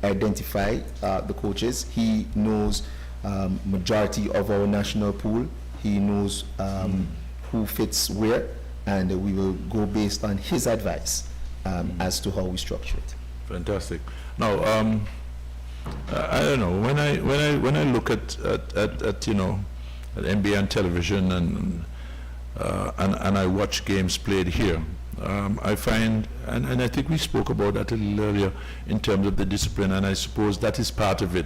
identify the coaches. He knows majority of our national pool. He knows who fits where, and we will go based on his advice as to how we structure it. Fantastic. Now, I don't know, when I look at NBA on television and I watch games played here, I find, and I think we spoke about that a little earlier in terms of the discipline, and I suppose that is part of it,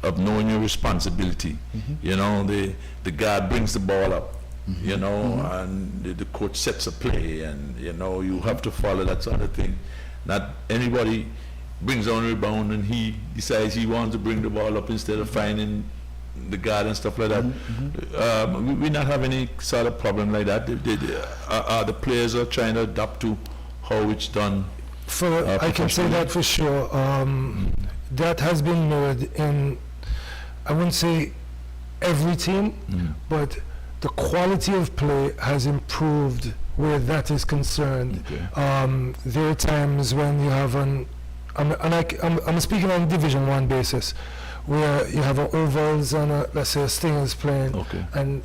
of knowing your responsibility. The guard brings the ball up, and the coach sets a play, and you have to follow that sort of thing. Not anybody brings on a rebound and he decides he wants to bring the ball up instead of finding the guard and stuff like that. We not have any sort of problem like that. The players are trying to adapt to how it's done. I can say that for sure. That has been mirrored in, I wouldn't say every team, but the quality of play has improved where that is concerned. Okay. There are times when you have I'm speaking on Division 1 basis, where you have an ovals and let's say a Stingers playing, Okay. and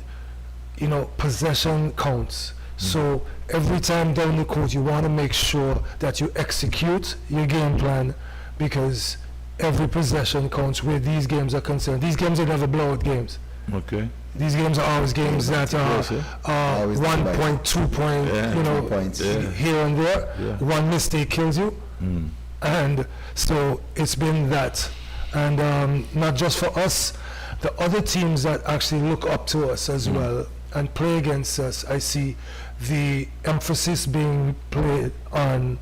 possession counts. So every time down the court, you want to make sure that you execute your game plan, because every possession counts where these games are concerned. These games are never blowout games. Okay. These games are always games that are Always 1 point, 2 point, Yeah. 2 points. here and there. Yeah. One mistake kills you. And so it's been that. And not just for us, the other teams that actually look up to us as well and play against us, I see the emphasis being played on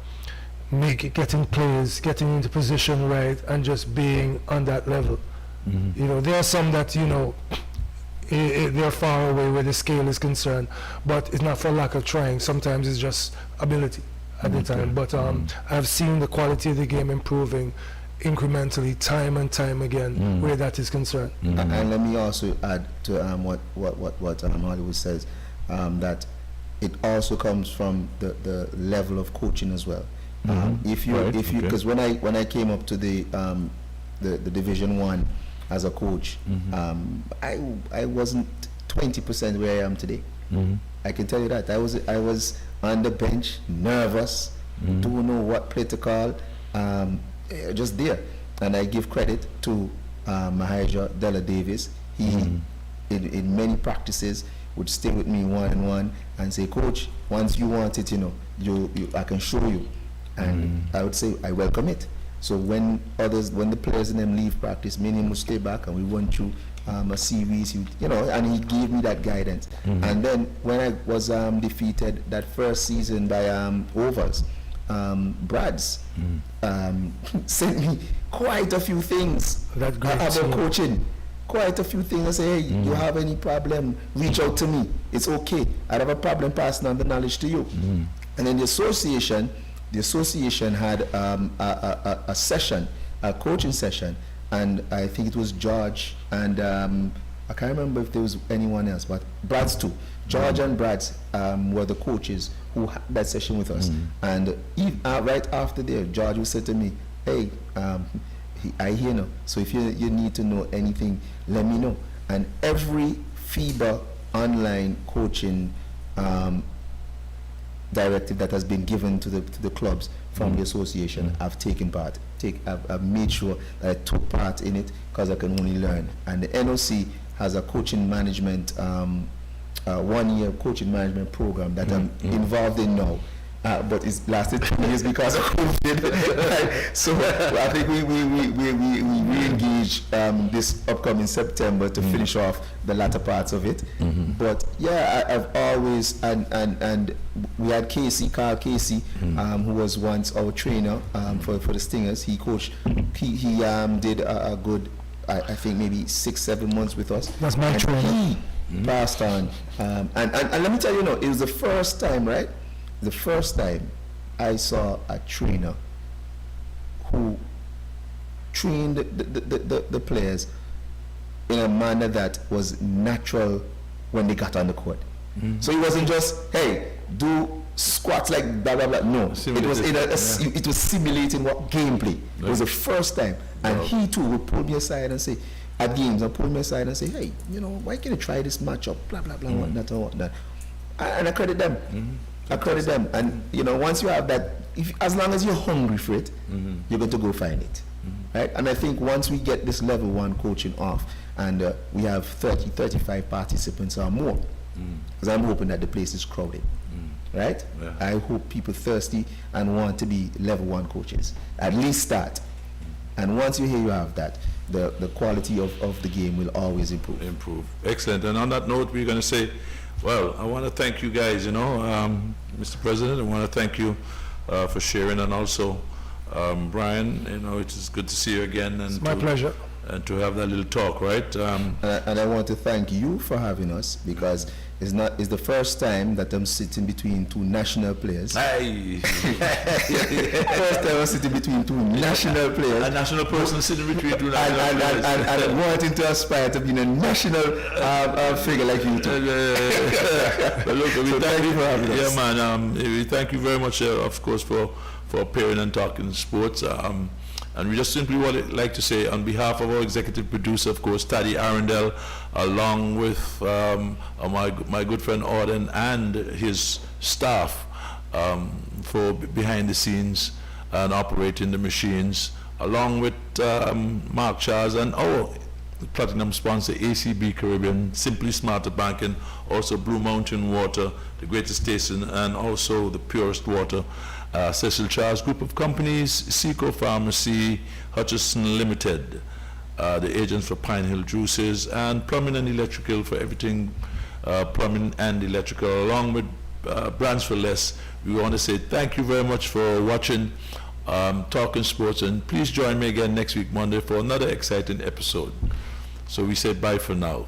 getting players, getting into position right, and just being on that level. There are some that, they're far away where the scale is concerned, but it's not for lack of trying. Sometimes it's just ability at the time. But I've seen the quality of the game improving incrementally, time and time again, where that is concerned. And let me also add to what Hollywood says, that it also comes from the level of coaching as well. Because when I came up to the Division 1 as a coach, I wasn't 20% where I am today. I can tell you that. I was on the bench, nervous, don't know what play to call, just there. And I give credit to Mahija Della Davis. He in many practices would stay with me one-on-one and say, "Coach, once you want it, I can show you." And I would say, I welcome it. So when the players in them leave practice, me and him would stay back and we went through a series, and he gave me that guidance. And then when I was defeated that first season by overs, Brad's sent me quite a few things about coaching. Quite a few things. I say, hey, you have any problem, reach out to me. It's okay. I have a problem passing on the knowledge to you. And then the association had a session, a coaching session, and I think it was George and I can't remember if there was anyone else, but Brad's too. George and Brad's were the coaches who had that session with us. And right after there, George would say to me, "Hey, I hear now. So if you need to know anything, let me know." And every FIBA online coaching directive that has been given to the clubs from the association, I've taken part. I've made sure that I took part in it, because I can only learn. And the NOC has a coaching management, 1 year coaching management program that I'm involved in now. But it's lasted 2 years because of COVID. So I think we re-engage this upcoming September to finish off the latter parts of it. But yeah, I've always, and we had Carl Casey, who was once our trainer for the Stingers. He coached, he did a good, I think maybe 6-7 months with us. That's my trainer. He passed on. And let me tell you, it was the first time, right? The first time I saw a trainer who trained the players in a manner that was natural when they got on the court. So it wasn't just, hey, do squats like blah blah blah. No, it was simulating what gameplay. It was the first time, and he too would pull me aside and say, at games, and pull me aside and say, hey, why can't you try this matchup? Blah blah blah, whatnot. And I credit them. I credit them, and once you have that, as long as you're hungry for it, you're going to go find it, right? And I think once we get this level 1 coaching off, and we have 30-35 participants or more, because I'm hoping that the place is crowded, right? Yeah. I hope people thirsty and want to be level 1 coaches, at least start. And once you have that, the quality of the game will always improve. Excellent. And on that note, we're going to say, well, I want to thank you guys, Mr. President. I want to thank you for sharing, and also Brian, it is good to see you again. And it's my pleasure. And to have that little talk, right? And I want to thank you for having us, because It's the first time that I'm sitting between two national players. Aye. First time I'm sitting between two national players. A national person sitting between two national players. And wanting to aspire to being a national figure like you two. But look, we So thank you for having us. Yeah, man. We thank you very much, of course, for appearing and talking sports. And we just simply would like to say, on behalf of our executive producer, of course, Taddy Arundel, along with my good friend Auden and his staff for behind the scenes and operating the machines, along with Mark Charles and our platinum sponsor, ACB Caribbean, Simply Smarter Banking, also Blue Mountain Water, the greatest station, and also the purest water. Cecil Charles Group of Companies, Seco Pharmacy, Hutchison Limited, the agents for Pine Hill Juices, and Plumbing and Electrical for everything plumbing and electrical, along with Brands for Less. We want to say thank you very much for watching Talking Sports, and please join me again next week, Monday, for another exciting episode. So we say bye for now.